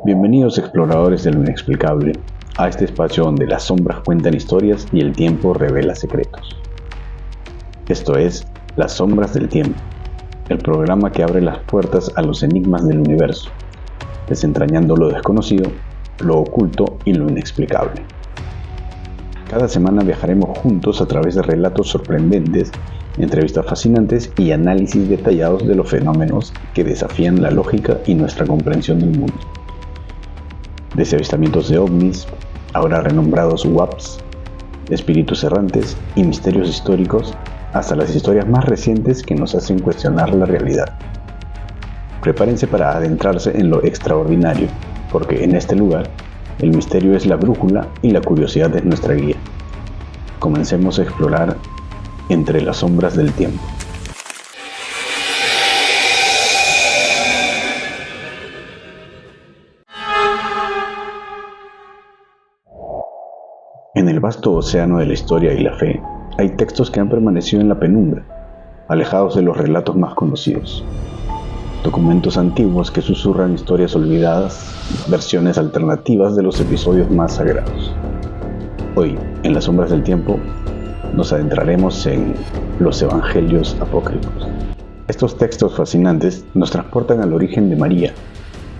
Bienvenidos exploradores de lo inexplicable, a este espacio donde las sombras cuentan historias y el tiempo revela secretos. Esto es Las Sombras del Tiempo, el programa que abre las puertas a los enigmas del universo, desentrañando lo desconocido, lo oculto y lo inexplicable. Cada semana viajaremos juntos a través de relatos sorprendentes, entrevistas fascinantes y análisis detallados de los fenómenos que desafían la lógica y nuestra comprensión del mundo. Desde avistamientos de ovnis, ahora renombrados WAPs, espíritus errantes y misterios históricos, hasta las historias más recientes que nos hacen cuestionar la realidad. Prepárense para adentrarse en lo extraordinario, porque en este lugar, el misterio es la brújula y la curiosidad es nuestra guía. Comencemos a explorar entre las sombras del tiempo. En el vasto océano de la historia y la fe, hay textos que han permanecido en la penumbra, alejados de los relatos más conocidos. Documentos antiguos que susurran historias olvidadas, versiones alternativas de los episodios más sagrados. Hoy, en las sombras del tiempo, nos adentraremos en los evangelios apócrifos. Estos textos fascinantes nos transportan al origen de María,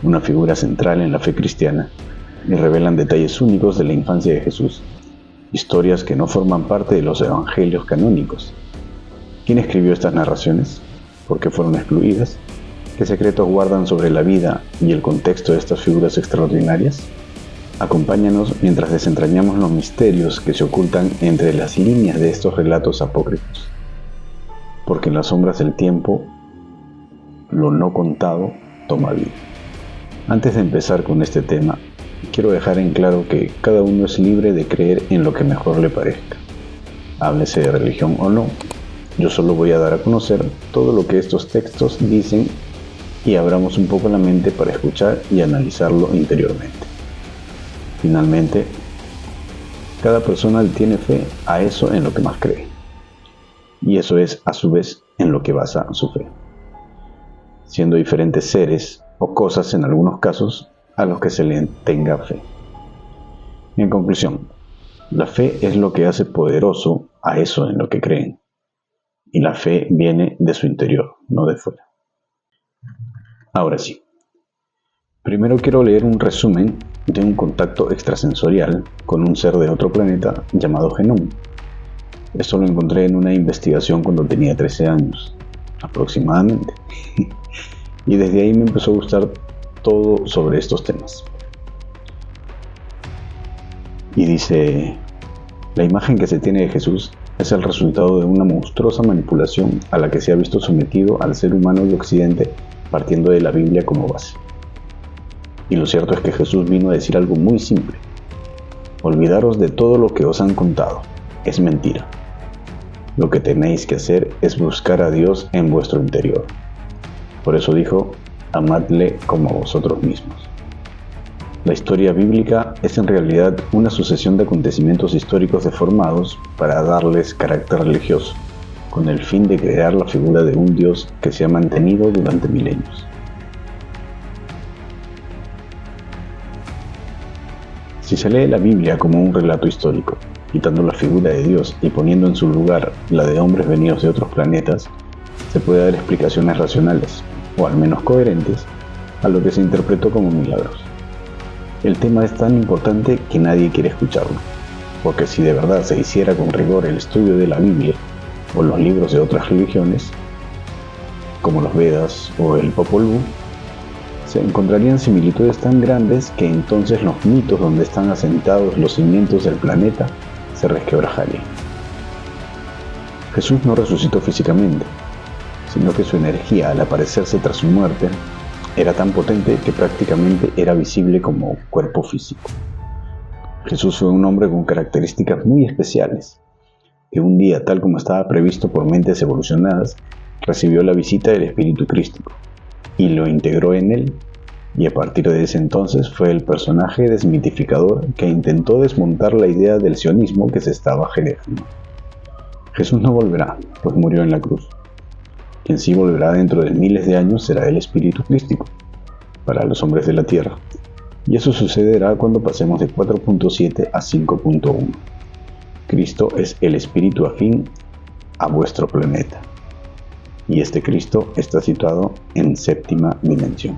una figura central en la fe cristiana, y revelan detalles únicos de la infancia de Jesús, historias que no forman parte de los evangelios canónicos. ¿Quién escribió estas narraciones? ¿Por qué fueron excluidas? ¿Qué secretos guardan sobre la vida y el contexto de estas figuras extraordinarias? Acompáñanos mientras desentrañamos los misterios que se ocultan entre las líneas de estos relatos apócrifos. Porque en las sombras del tiempo, lo no contado toma vida. Antes de empezar con este tema, quiero dejar en claro que cada uno es libre de creer en lo que mejor le parezca. Háblese de religión o no, yo solo voy a dar a conocer todo lo que estos textos dicen y abramos un poco la mente para escuchar y analizarlo interiormente. Finalmente, cada persona tiene fe a eso en lo que más cree. Y eso es, a su vez, en lo que basa su fe. Siendo diferentes seres o cosas en algunos casos a los que se le tenga fe. En conclusión, la fe es lo que hace poderoso a eso en lo que creen. Y la fe viene de su interior, no de fuera. Ahora sí. Primero quiero leer un resumen de un contacto extrasensorial con un ser de otro planeta llamado Genome. Esto lo encontré en una investigación cuando tenía 13 años, aproximadamente. Y desde ahí me empezó a gustar todo sobre estos temas. Y dice, la imagen que se tiene de Jesús es el resultado de una monstruosa manipulación a la que se ha visto sometido al ser humano de Occidente partiendo de la Biblia como base. Y lo cierto es que Jesús vino a decir algo muy simple. Olvidaros de todo lo que os han contado, es mentira. Lo que tenéis que hacer es buscar a Dios en vuestro interior. Por eso dijo, amadle como a vosotros mismos. La historia bíblica es en realidad una sucesión de acontecimientos históricos deformados para darles carácter religioso, con el fin de crear la figura de un Dios que se ha mantenido durante milenios. Si se lee la Biblia como un relato histórico, quitando la figura de Dios y poniendo en su lugar la de hombres venidos de otros planetas, se puede dar explicaciones racionales, o al menos coherentes, a lo que se interpretó como milagros. El tema es tan importante que nadie quiere escucharlo, porque si de verdad se hiciera con rigor el estudio de la Biblia o los libros de otras religiones, como los Vedas o el Popol Vuh, se encontrarían similitudes tan grandes que entonces los mitos donde están asentados los cimientos del planeta se resquebrajarían. Jesús no resucitó físicamente, sino que su energía al aparecerse tras su muerte era tan potente que prácticamente era visible como cuerpo físico. Jesús fue un hombre con características muy especiales, que un día, tal como estaba previsto por mentes evolucionadas, recibió la visita del Espíritu Crístico y lo integró en él, y a partir de ese entonces fue el personaje desmitificador que intentó desmontar la idea del sionismo que se estaba generando. Jesús no volverá, pues murió en la cruz. Quien sí volverá dentro de miles de años será el Espíritu Crístico, para los hombres de la tierra, Y eso sucederá cuando pasemos de 4.7 a 5.1. Cristo es el espíritu afín a vuestro planeta. Y este Cristo está situado en séptima dimensión.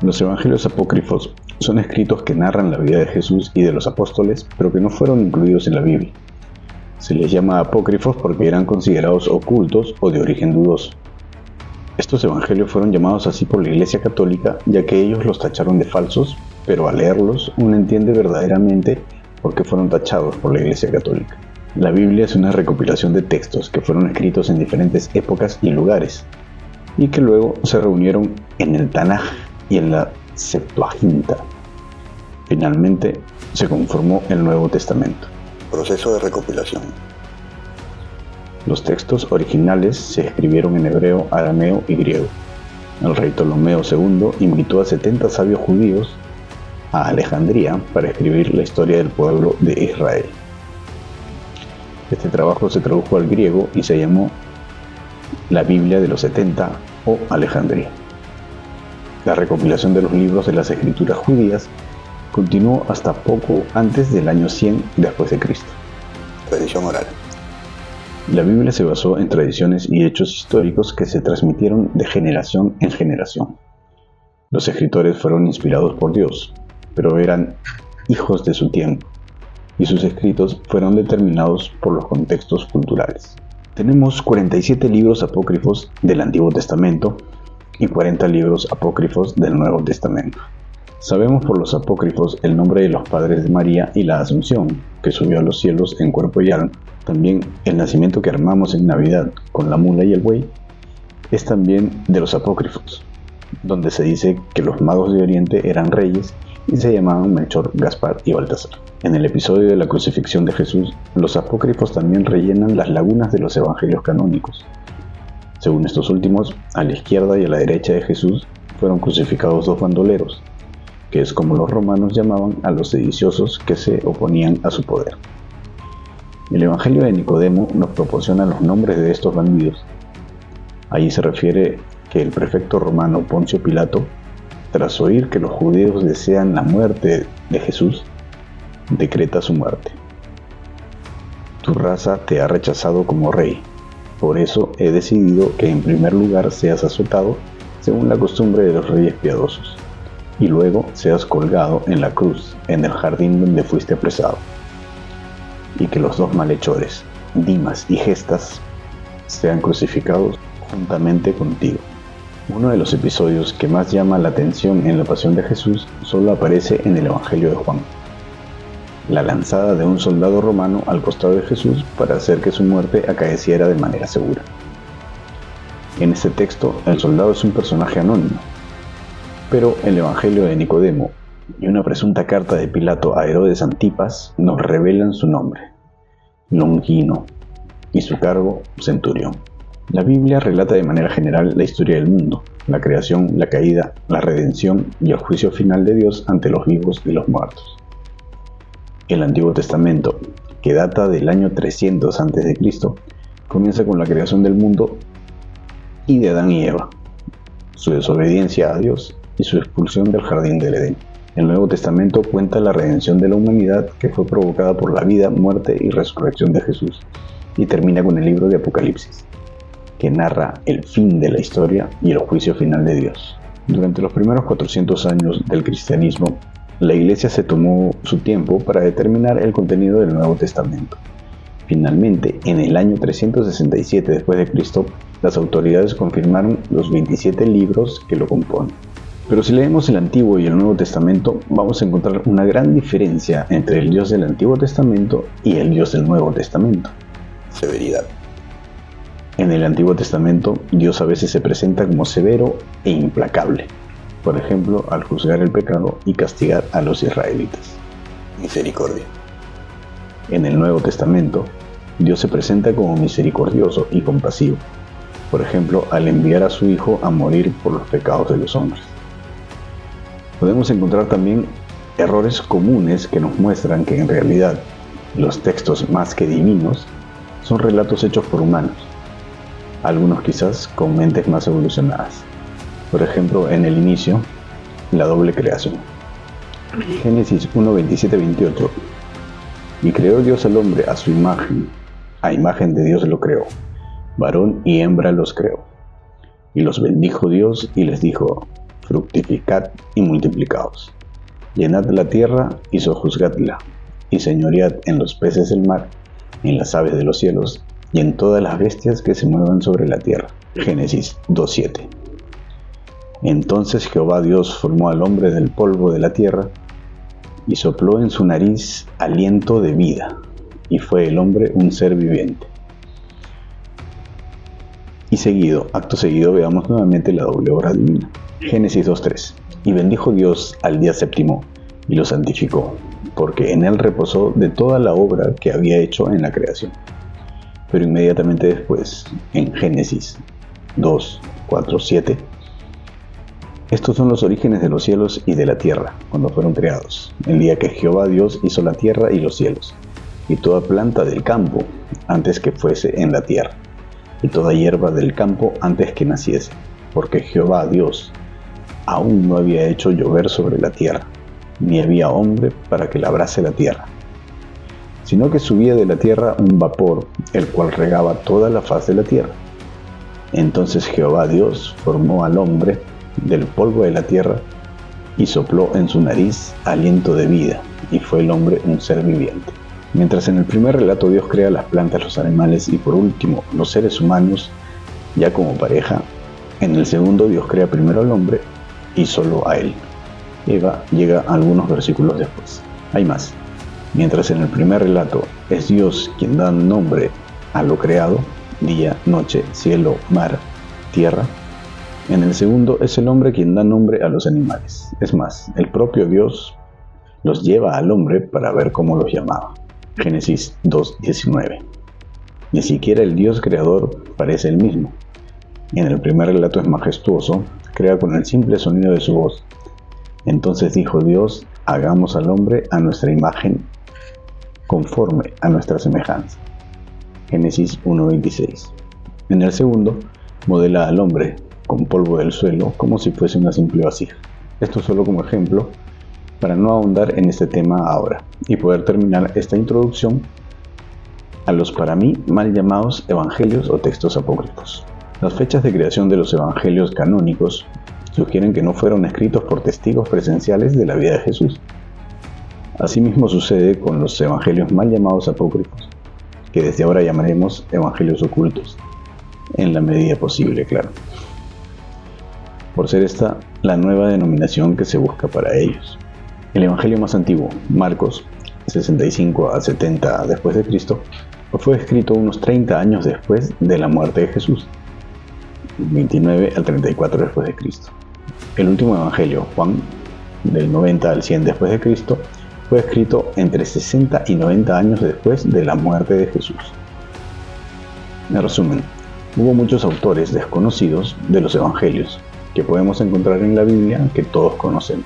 Los evangelios apócrifos son escritos que narran la vida de Jesús y de los apóstoles, pero que no fueron incluidos en la Biblia. Se les llama apócrifos porque eran considerados ocultos o de origen dudoso. Estos evangelios fueron llamados así por la Iglesia Católica, ya que ellos los tacharon de falsos, pero al leerlos uno entiende verdaderamente por qué fueron tachados por la Iglesia Católica. La Biblia es una recopilación de textos que fueron escritos en diferentes épocas y lugares, y que luego se reunieron en el Tanaj y en la Septuaginta. Finalmente se conformó el Nuevo Testamento. Proceso de recopilación. Los textos originales se escribieron en hebreo, arameo y griego. El rey Ptolomeo II invitó a 70 sabios judíos a Alejandría para escribir la historia del pueblo de Israel. Este trabajo se tradujo al griego y se llamó la Biblia de los 70 o Alejandría. La recopilación de los libros de las escrituras judías continuó hasta poco antes del año 100 después de Cristo. Tradición oral. La Biblia se basó en tradiciones y hechos históricos que se transmitieron de generación en generación. Los escritores fueron inspirados por Dios, pero eran hijos de su tiempo, y sus escritos fueron determinados por los contextos culturales. Tenemos 47 libros apócrifos del Antiguo Testamento y 40 libros apócrifos del Nuevo Testamento. Sabemos por los apócrifos el nombre de los padres de María y la Asunción, que subió a los cielos en cuerpo y alma. También el nacimiento que armamos en Navidad con la mula y el buey es también de los apócrifos, donde se dice que los magos de Oriente eran reyes y se llamaban Melchor, Gaspar y Baltasar. En el episodio de la crucifixión de Jesús, los apócrifos también rellenan las lagunas de los evangelios canónicos. Según estos últimos, a la izquierda y a la derecha de Jesús fueron crucificados dos bandoleros, que es como los romanos llamaban a los sediciosos que se oponían a su poder. El Evangelio de Nicodemo nos proporciona los nombres de estos bandidos. Allí se refiere que el prefecto romano Poncio Pilato, tras oír que los judíos desean la muerte de Jesús, decreta su muerte. Tu raza te ha rechazado como rey, por eso he decidido que en primer lugar seas azotado según la costumbre de los reyes piadosos, y luego seas colgado en la cruz en el jardín donde fuiste apresado, y que los dos malhechores, Dimas y Gestas, sean crucificados juntamente contigo. Uno de los episodios que más llama la atención en la pasión de Jesús solo aparece en el Evangelio de Juan: la lanzada de un soldado romano al costado de Jesús para hacer que su muerte acaeciera de manera segura. En este texto, el soldado es un personaje anónimo, pero el Evangelio de Nicodemo y una presunta carta de Pilato a Herodes Antipas nos revelan su nombre, Longino, y su cargo, centurión. La Biblia relata de manera general la historia del mundo, la creación, la caída, la redención y el juicio final de Dios ante los vivos y los muertos. El Antiguo Testamento, que data del año 300 a.C., comienza con la creación del mundo y de Adán y Eva, su desobediencia a Dios y su expulsión del jardín del Edén. El Nuevo Testamento cuenta la redención de la humanidad que fue provocada por la vida, muerte y resurrección de Jesús, y termina con el libro de Apocalipsis, que narra el fin de la historia y el juicio final de Dios. Durante los primeros 400 años del cristianismo, la Iglesia se tomó su tiempo para determinar el contenido del Nuevo Testamento. Finalmente, en el año 367 después de Cristo, las autoridades confirmaron los 27 libros que lo componen. Pero si leemos el Antiguo y el Nuevo Testamento, vamos a encontrar una gran diferencia entre el Dios del Antiguo Testamento y el Dios del Nuevo Testamento. Severidad. En el Antiguo Testamento, Dios a veces se presenta como severo e implacable, por ejemplo, al juzgar el pecado y castigar a los israelitas. Misericordia. En el Nuevo Testamento, Dios se presenta como misericordioso y compasivo, por ejemplo, al enviar a su Hijo a morir por los pecados de los hombres. Podemos encontrar también errores comunes que nos muestran que en realidad los textos más que divinos son relatos hechos por humanos, algunos quizás con mentes más evolucionadas. Por ejemplo, en el inicio, la doble creación. Génesis 1, 27, 28. Y creó Dios al hombre a su imagen, a imagen de Dios lo creó, varón y hembra los creó. Y los bendijo Dios y les dijo: fructificad y multiplicaos, llenad la tierra y sojuzgadla, y señoread en los peces del mar, en las aves de los cielos, y en todas las bestias que se muevan sobre la tierra. Génesis 2:7. Entonces Jehová Dios formó al hombre del polvo de la tierra, y sopló en su nariz aliento de vida, y fue el hombre un ser viviente. Y acto seguido, veamos nuevamente la doble obra divina. Génesis 2:3. Y bendijo Dios al día séptimo, y lo santificó, porque en él reposó de toda la obra que había hecho en la creación. Pero inmediatamente después, en Génesis 2:4-7, estos son los orígenes de los cielos y de la tierra, cuando fueron creados, el día que Jehová Dios hizo la tierra y los cielos, y toda planta del campo, antes que fuese en la tierra, y toda hierba del campo antes que naciese, porque Jehová Dios aún no había hecho llover sobre la tierra, ni había hombre para que labrase la tierra, sino que subía de la tierra un vapor, el cual regaba toda la faz de la tierra. Entonces Jehová Dios formó al hombre del polvo de la tierra, y sopló en su nariz aliento de vida, y fue el hombre un ser viviente. Mientras en el primer relato Dios crea las plantas, los animales y por último los seres humanos, ya como pareja, en el segundo Dios crea primero al hombre y solo a él. Eva llega algunos versículos después. Hay más. Mientras en el primer relato es Dios quien da nombre a lo creado, día, noche, cielo, mar, tierra, en el segundo es el hombre quien da nombre a los animales. Es más, el propio Dios los lleva al hombre para ver cómo los llamaba. Génesis 2:19. Ni siquiera el Dios creador parece el mismo. En el primer relato es majestuoso, crea con el simple sonido de su voz. Entonces dijo Dios: hagamos al hombre a nuestra imagen, conforme a nuestra semejanza. Génesis 1:26. En el segundo, modela al hombre con polvo del suelo como si fuese una simple vasija. Esto solo como ejemplo, para no ahondar en este tema ahora y poder terminar esta introducción a los para mí mal llamados evangelios o textos apócrifos. Las fechas de creación de los evangelios canónicos sugieren que no fueron escritos por testigos presenciales de la vida de Jesús. Asimismo sucede con los evangelios mal llamados apócrifos, que desde ahora llamaremos evangelios ocultos, en la medida posible, claro, por ser esta la nueva denominación que se busca para ellos. El evangelio más antiguo, Marcos, 65 a 70 después de Cristo, fue escrito unos 30 años después de la muerte de Jesús, 29 al 34 después de Cristo. El último evangelio, Juan, del 90 al 100 después de Cristo, fue escrito entre 60 y 90 años después de la muerte de Jesús. En resumen, hubo muchos autores desconocidos de los evangelios que podemos encontrar en la Biblia que todos conocemos.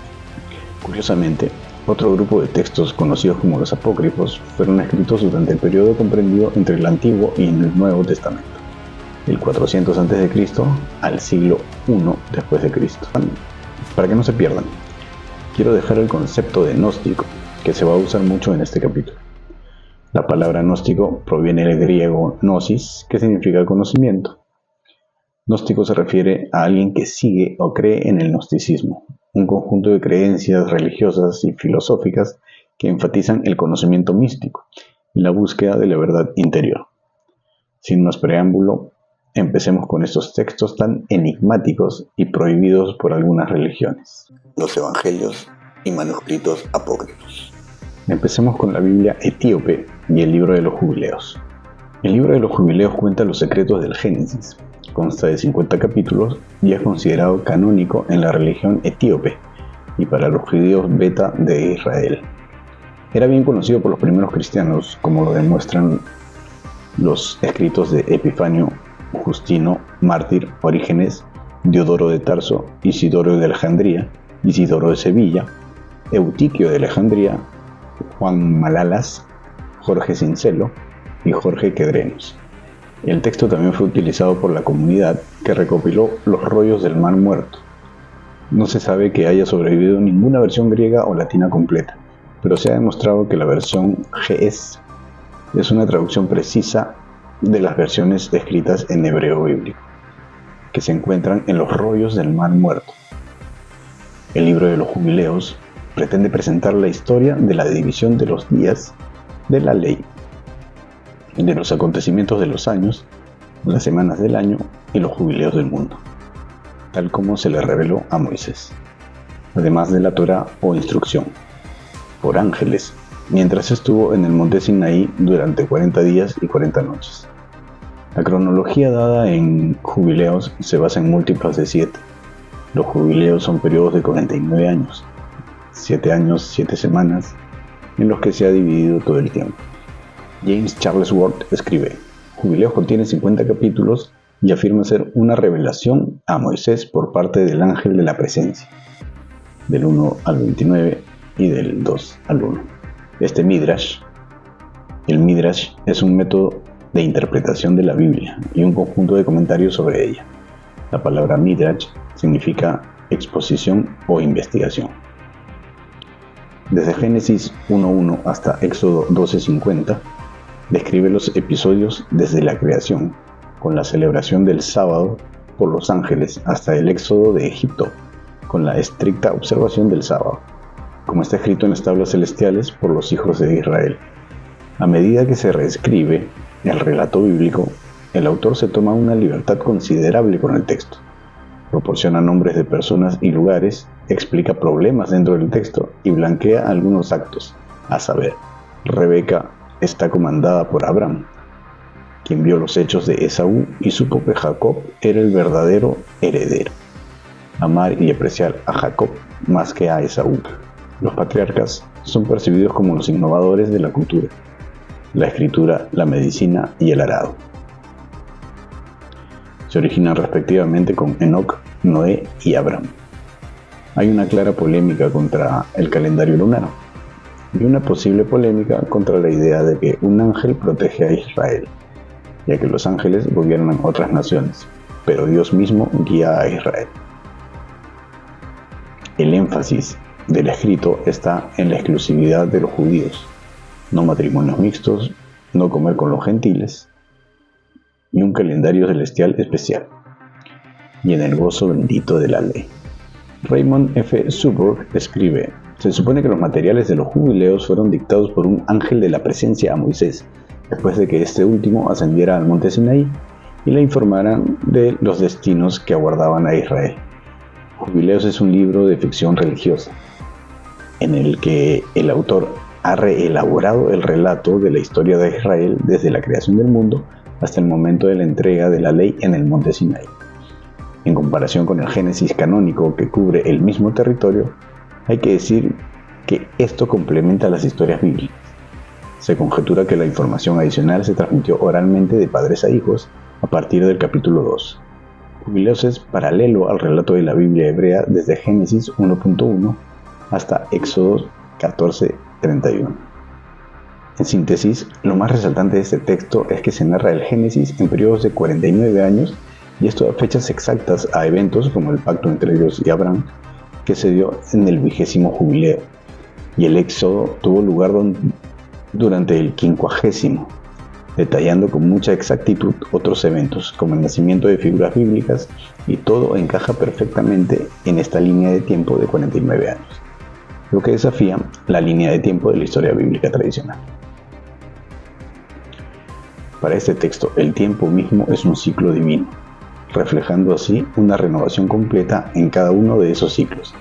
Curiosamente, otro grupo de textos conocidos como los apócrifos fueron escritos durante el periodo comprendido entre el Antiguo y el Nuevo Testamento, del 400 a.C. al siglo I después de Cristo. Para que no se pierdan, quiero dejar el concepto de gnóstico, que se va a usar mucho en este capítulo. La palabra gnóstico proviene del griego gnosis, que significa conocimiento. Gnóstico se refiere a alguien que sigue o cree en el gnosticismo, un conjunto de creencias religiosas y filosóficas que enfatizan el conocimiento místico y la búsqueda de la verdad interior. Sin más preámbulo, empecemos con estos textos tan enigmáticos y prohibidos por algunas religiones. Los evangelios y manuscritos apócrifos. Empecemos con la Biblia etíope y el libro de los jubileos. El libro de los jubileos cuenta los secretos del Génesis. Consta de 50 capítulos y es considerado canónico en la religión etíope y para los judíos beta de Israel. Era bien conocido por los primeros cristianos, como lo demuestran los escritos de Epifanio, Justino, Mártir, Orígenes, Diodoro de Tarso, Isidoro de Alejandría, Isidoro de Sevilla, Eutiquio de Alejandría, Juan Malalas, Jorge Cincelo y Jorge Quedrenos. El texto también fue utilizado por la comunidad que recopiló los rollos del Mar Muerto. No se sabe que haya sobrevivido ninguna versión griega o latina completa, pero se ha demostrado que la versión GS es una traducción precisa de las versiones escritas en hebreo bíblico, que se encuentran en los rollos del Mar Muerto. El libro de los Jubileos pretende presentar la historia de la división de los días de la ley, de los acontecimientos de los años, las semanas del año y los jubileos del mundo, tal como se le reveló a Moisés, además de la Torá o instrucción, por ángeles, mientras estuvo en el monte Sinaí durante 40 días y 40 noches. La cronología dada en Jubileos se basa en múltiplos de 7. Los jubileos son periodos de 49 años, 7 años, 7 semanas, en los que se ha dividido todo el tiempo. James Charles Ward escribe: Jubileos contiene 50 capítulos y afirma ser una revelación a Moisés por parte del ángel de la presencia, del 1 al 29 y del 2 al 1. El Midrash es un método de interpretación de la Biblia y un conjunto de comentarios sobre ella. La palabra Midrash significa exposición o investigación. Desde Génesis 1:1 hasta Éxodo 12:50, describe los episodios desde la creación, con la celebración del sábado por los ángeles, hasta el éxodo de Egipto, con la estricta observación del sábado, como está escrito en las tablas celestiales por los hijos de Israel. A medida que se reescribe el relato bíblico, el autor se toma una libertad considerable con el texto. Proporciona nombres de personas y lugares, explica problemas dentro del texto y blanquea algunos actos, a saber, Rebeca está comandada por Abraham, quien vio los hechos de Esaú y supo que Jacob era el verdadero heredero. Amar y apreciar a Jacob más que a Esaú. Los patriarcas son percibidos como los innovadores de la cultura, la escritura, la medicina y el arado. Se originan respectivamente con Enoc, Noé y Abraham. Hay una clara polémica contra el calendario lunar y una posible polémica contra la idea de que un ángel protege a Israel, ya que los ángeles gobiernan otras naciones, pero Dios mismo guía a Israel. El énfasis del escrito está en la exclusividad de los judíos, no matrimonios mixtos, no comer con los gentiles, y un calendario celestial especial, y en el gozo bendito de la ley. Raymond F. Suburb escribe: se supone que los materiales de los jubileos fueron dictados por un ángel de la presencia a Moisés, después de que este último ascendiera al monte Sinaí y le informaran de los destinos que aguardaban a Israel. Jubileos es un libro de ficción religiosa, en el que el autor ha reelaborado el relato de la historia de Israel desde la creación del mundo hasta el momento de la entrega de la ley en el monte Sinaí. En comparación con el Génesis canónico que cubre el mismo territorio, hay que decir que esto complementa las historias bíblicas. Se conjetura que la información adicional se transmitió oralmente de padres a hijos a partir del capítulo 2. Jubileos es paralelo al relato de la Biblia hebrea desde Génesis 1.1 hasta Éxodo 14:31. En síntesis, lo más resaltante de este texto es que se narra el Génesis en periodos de 49 años y esto da fechas exactas a eventos como el pacto entre Dios y Abraham, que se dio en el 20º jubileo, y el Éxodo tuvo lugar durante el 50º, detallando con mucha exactitud otros eventos, como el nacimiento de figuras bíblicas, y todo encaja perfectamente en esta línea de tiempo de 49 años, lo que desafía la línea de tiempo de la historia bíblica tradicional. Para este texto, el tiempo mismo es un ciclo divino, reflejando así una renovación completa en cada uno de esos ciclos.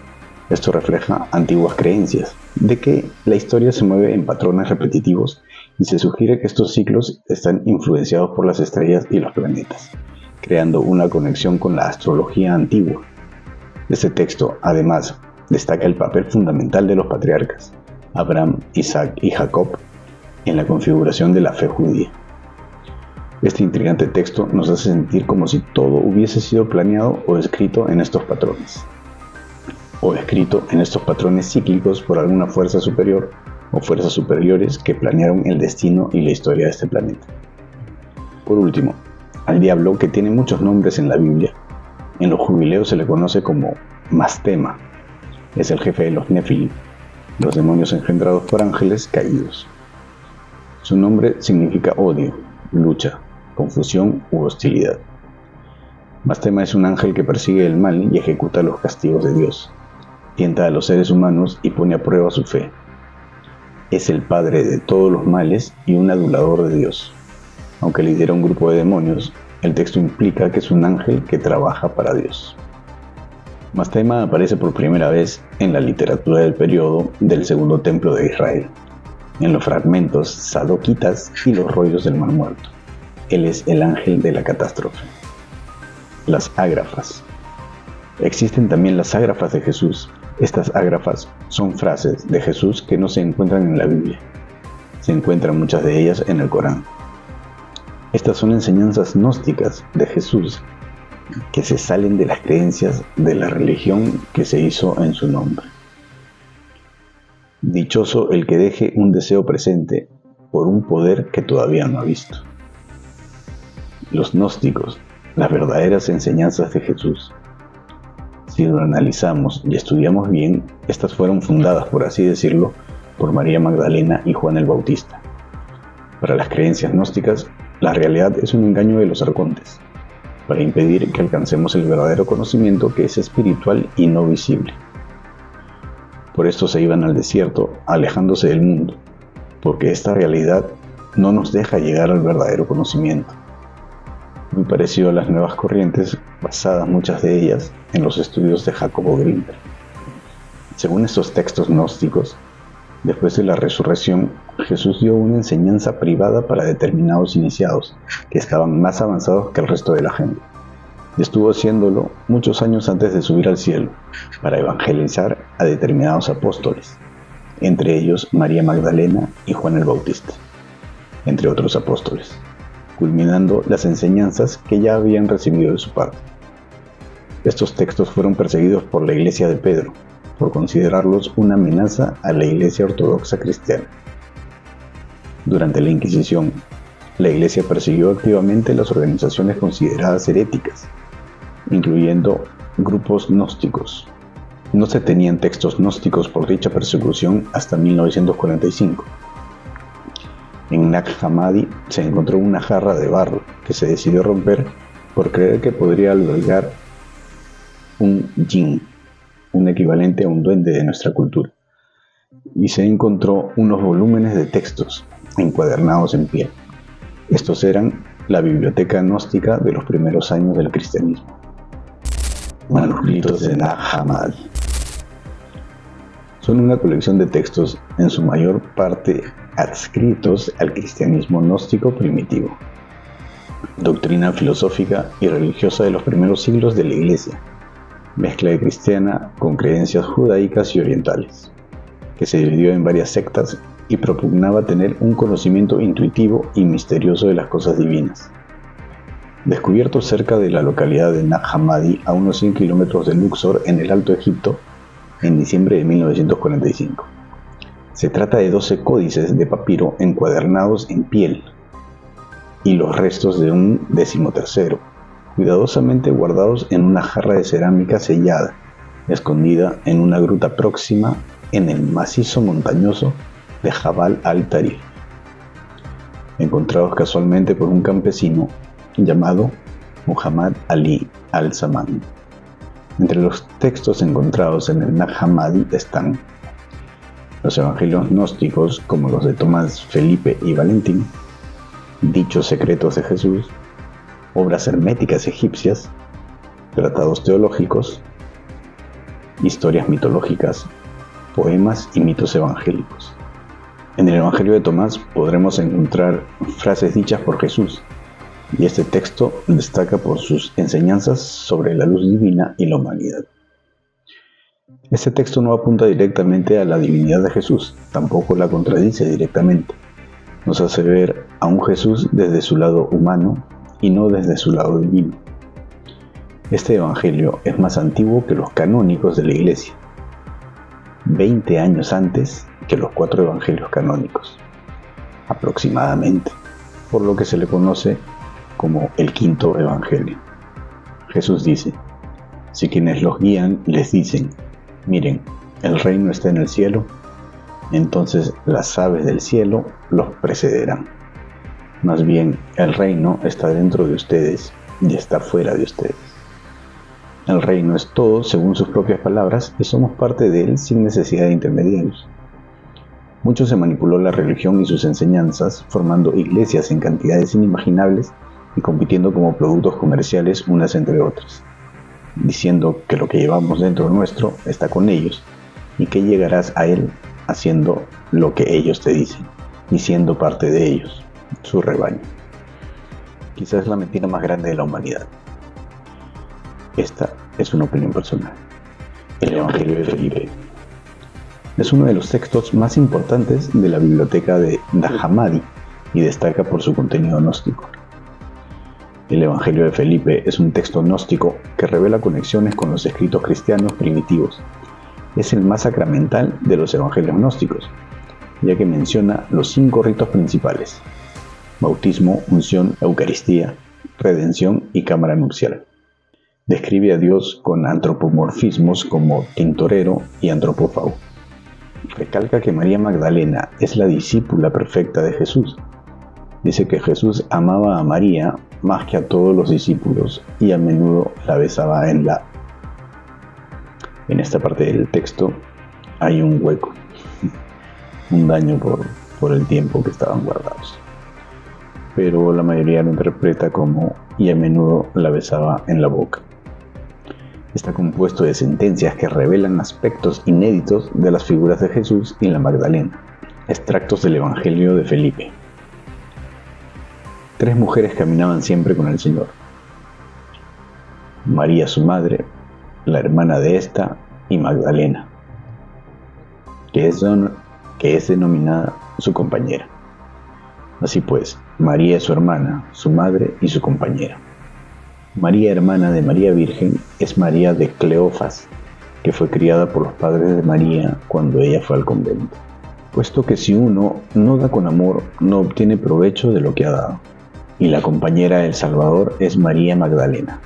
Esto refleja antiguas creencias de que la historia se mueve en patrones repetitivos y se sugiere que estos ciclos están influenciados por las estrellas y los planetas, creando una conexión con la astrología antigua. Este texto, además, destaca el papel fundamental de los patriarcas, Abraham, Isaac y Jacob, en la configuración de la fe judía. Este intrigante texto nos hace sentir como si todo hubiese sido planeado o escrito en estos patrones, cíclicos por alguna fuerza superior o fuerzas superiores que planearon el destino y la historia de este planeta. Por último, al diablo, que tiene muchos nombres en la Biblia, en los jubileos se le conoce como Mastema es el jefe de los Nefilim, los demonios engendrados por ángeles caídos. Su nombre significa odio, lucha, confusión u hostilidad. Mastema es un ángel que persigue el mal y ejecuta los castigos de Dios. Tienta a los seres humanos y pone a prueba su fe. Es el padre de todos los males y un adulador de Dios. Aunque lidera un grupo de demonios, el texto implica que es un ángel que trabaja para Dios. Mastema aparece por primera vez en la literatura del periodo del Segundo Templo de Israel, en los fragmentos sadoquitas y los rollos del Mar Muerto. Él es el ángel de la catástrofe. Las ágrafas. Existen también las ágrafas de Jesús. Estas ágrafas son frases de Jesús que no se encuentran en la Biblia. Se encuentran muchas de ellas en el Corán. Estas son enseñanzas gnósticas de Jesús que se salen de las creencias de la religión que se hizo en su nombre. Dichoso el que deje un deseo presente por un poder que todavía no ha visto. Los gnósticos, las verdaderas enseñanzas de Jesús. Si lo analizamos y estudiamos bien, estas fueron fundadas, por así decirlo, por María Magdalena y Juan el Bautista. Para las creencias gnósticas, la realidad es un engaño de los arcontes, para impedir que alcancemos el verdadero conocimiento que es espiritual y no visible. Por esto se iban al desierto, alejándose del mundo, porque esta realidad no nos deja llegar al verdadero conocimiento. Muy parecido a las nuevas corrientes, basadas muchas de ellas en los estudios de Jacobo Grinberg. Según estos textos gnósticos, después de la resurrección, Jesús dio una enseñanza privada para determinados iniciados que estaban más avanzados que el resto de la gente. Y estuvo haciéndolo muchos años antes de subir al cielo, para evangelizar a determinados apóstoles, entre ellos María Magdalena y Juan el Bautista, entre otros apóstoles, culminando las enseñanzas que ya habían recibido de su parte. Estos textos fueron perseguidos por la Iglesia de Pedro, por considerarlos una amenaza a la Iglesia ortodoxa cristiana. Durante la Inquisición, la Iglesia persiguió activamente las organizaciones consideradas heréticas, incluyendo grupos gnósticos. No se tenían textos gnósticos por dicha persecución hasta 1945. En Nag Hammadi se encontró una jarra de barro que se decidió romper por creer que podría albergar un jinn, un equivalente a un duende de nuestra cultura, y se encontró unos volúmenes de textos encuadernados en piel. Estos eran la biblioteca gnóstica de los primeros años del cristianismo. Manuscritos de Nag Hammadi. Son una colección de textos, en su mayor parte adscritos al cristianismo gnóstico primitivo, doctrina filosófica y religiosa de los primeros siglos de la Iglesia, mezcla de cristiana con creencias judaicas y orientales, que se dividió en varias sectas y propugnaba tener un conocimiento intuitivo y misterioso de las cosas divinas. Descubierto cerca de la localidad de Nag Hammadi, a unos 100 kilómetros de Luxor, en el Alto Egipto, en diciembre de 1945. Se trata de 12 códices de papiro encuadernados en piel y los restos de un 13º, cuidadosamente guardados en una jarra de cerámica sellada, escondida en una gruta próxima en el macizo montañoso de Jabal al-Tarif, encontrados casualmente por un campesino llamado Muhammad Ali al-Zaman. Entre los textos encontrados en el Nag Hammadi están los evangelios gnósticos, como los de Tomás, Felipe y Valentín, dichos secretos de Jesús, obras herméticas egipcias, tratados teológicos, historias mitológicas, poemas y mitos evangélicos. En el Evangelio de Tomás podremos encontrar frases dichas por Jesús, y este texto destaca por sus enseñanzas sobre la luz divina y la humanidad. Este texto no apunta directamente a la divinidad de Jesús, tampoco la contradice directamente. Nos hace ver a un Jesús desde su lado humano y no desde su lado divino. Este evangelio es más antiguo que los canónicos de la Iglesia, 20 años antes que los 4 evangelios canónicos, aproximadamente, por lo que se le conoce como el quinto evangelio. Jesús dice: Si quienes los guían les dicen: miren, el reino está en el cielo, entonces las aves del cielo los precederán. Más bien, el reino está dentro de ustedes y está fuera de ustedes. El reino es todo según sus propias palabras y somos parte de él sin necesidad de intermediarios. Mucho se manipuló la religión y sus enseñanzas, formando iglesias en cantidades inimaginables y compitiendo como productos comerciales unas entre otras, diciendo que lo que llevamos dentro nuestro está con ellos y que llegarás a él haciendo lo que ellos te dicen y siendo parte de ellos, su rebaño. Quizás es la mentira más grande de la humanidad. Esta es una opinión personal. El Evangelio de Felipe es uno de los textos más importantes de la biblioteca de Nag Hammadi y destaca por su contenido gnóstico. El Evangelio de Felipe es un texto gnóstico que revela conexiones con los escritos cristianos primitivos. Es el más sacramental de los evangelios gnósticos, ya que menciona los 5 ritos principales: bautismo, unción, Eucaristía, redención y cámara nupcial. Describe a Dios con antropomorfismos como tintorero y antropófago. Recalca que María Magdalena es la discípula perfecta de Jesús. Dice que Jesús amaba a María más que a todos los discípulos y a menudo la besaba en la... En esta parte del texto hay un hueco, un daño por el tiempo que estaban guardados. Pero la mayoría lo interpreta como y a menudo la besaba en la boca. Está compuesto de sentencias que revelan aspectos inéditos de las figuras de Jesús y la Magdalena. Extractos del Evangelio de Felipe. 3 mujeres caminaban siempre con el Señor: María su madre, la hermana de esta, y Magdalena, que es denominada su compañera. Así pues, María es su hermana, su madre y su compañera. María, hermana de María Virgen, es María de Cleofas, que fue criada por los padres de María cuando ella fue al convento. Puesto que si uno no da con amor, no obtiene provecho de lo que ha dado. Y la compañera del Salvador es María Magdalena.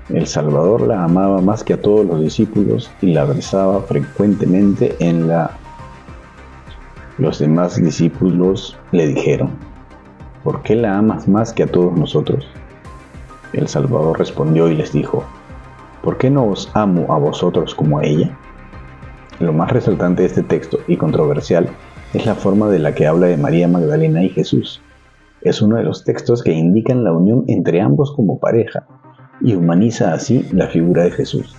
El Salvador la amaba más que a todos los discípulos y la besaba frecuentemente en la... Los demás discípulos le dijeron: ¿por qué la amas más que a todos nosotros? El Salvador respondió y les dijo: ¿por qué no os amo a vosotros como a ella? Lo más resaltante de este texto y controversial es la forma de la que habla de María Magdalena y Jesús. Es uno de los textos que indican la unión entre ambos como pareja y humaniza así la figura de Jesús,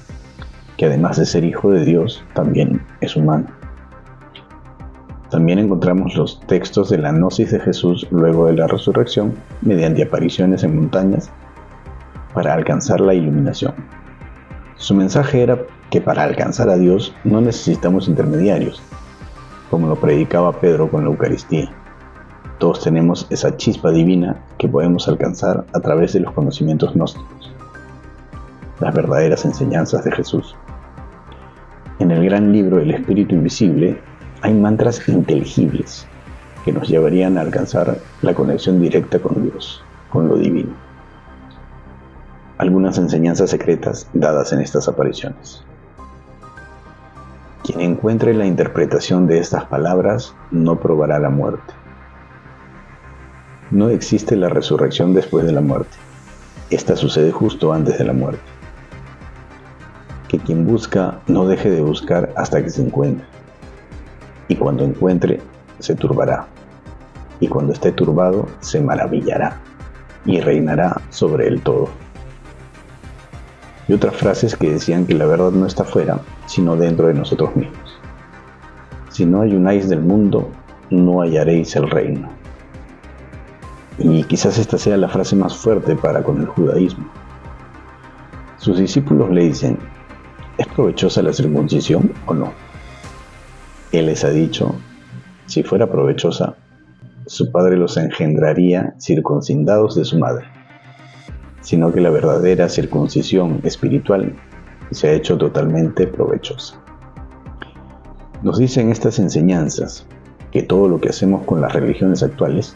que además de ser hijo de Dios, también es humano. También encontramos los textos de la gnosis de Jesús luego de la resurrección mediante apariciones en montañas para alcanzar la iluminación. Su mensaje era que para alcanzar a Dios no necesitamos intermediarios, como lo predicaba Pedro con la Eucaristía. Todos tenemos esa chispa divina que podemos alcanzar a través de los conocimientos gnósticos, las verdaderas enseñanzas de Jesús. En el gran libro El Espíritu Invisible hay mantras inteligibles que nos llevarían a alcanzar la conexión directa con Dios, con lo divino. Algunas enseñanzas secretas dadas en estas apariciones. Quien encuentre la interpretación de estas palabras no probará la muerte. No existe la resurrección después de la muerte. Esta sucede justo antes de la muerte. Que quien busca no deje de buscar hasta que se encuentre. Y cuando encuentre, se turbará. Y cuando esté turbado, se maravillará y reinará sobre el todo. Y otras frases que decían que la verdad no está fuera, sino dentro de nosotros mismos. Si no ayunáis del mundo, no hallaréis el reino. Y quizás esta sea la frase más fuerte para con el judaísmo. Sus discípulos le dicen: ¿es provechosa la circuncisión o no? Él les ha dicho: si fuera provechosa, su padre los engendraría circuncidados de su madre, sino que la verdadera circuncisión espiritual se ha hecho totalmente provechosa. Nos dicen estas enseñanzas que todo lo que hacemos con las religiones actuales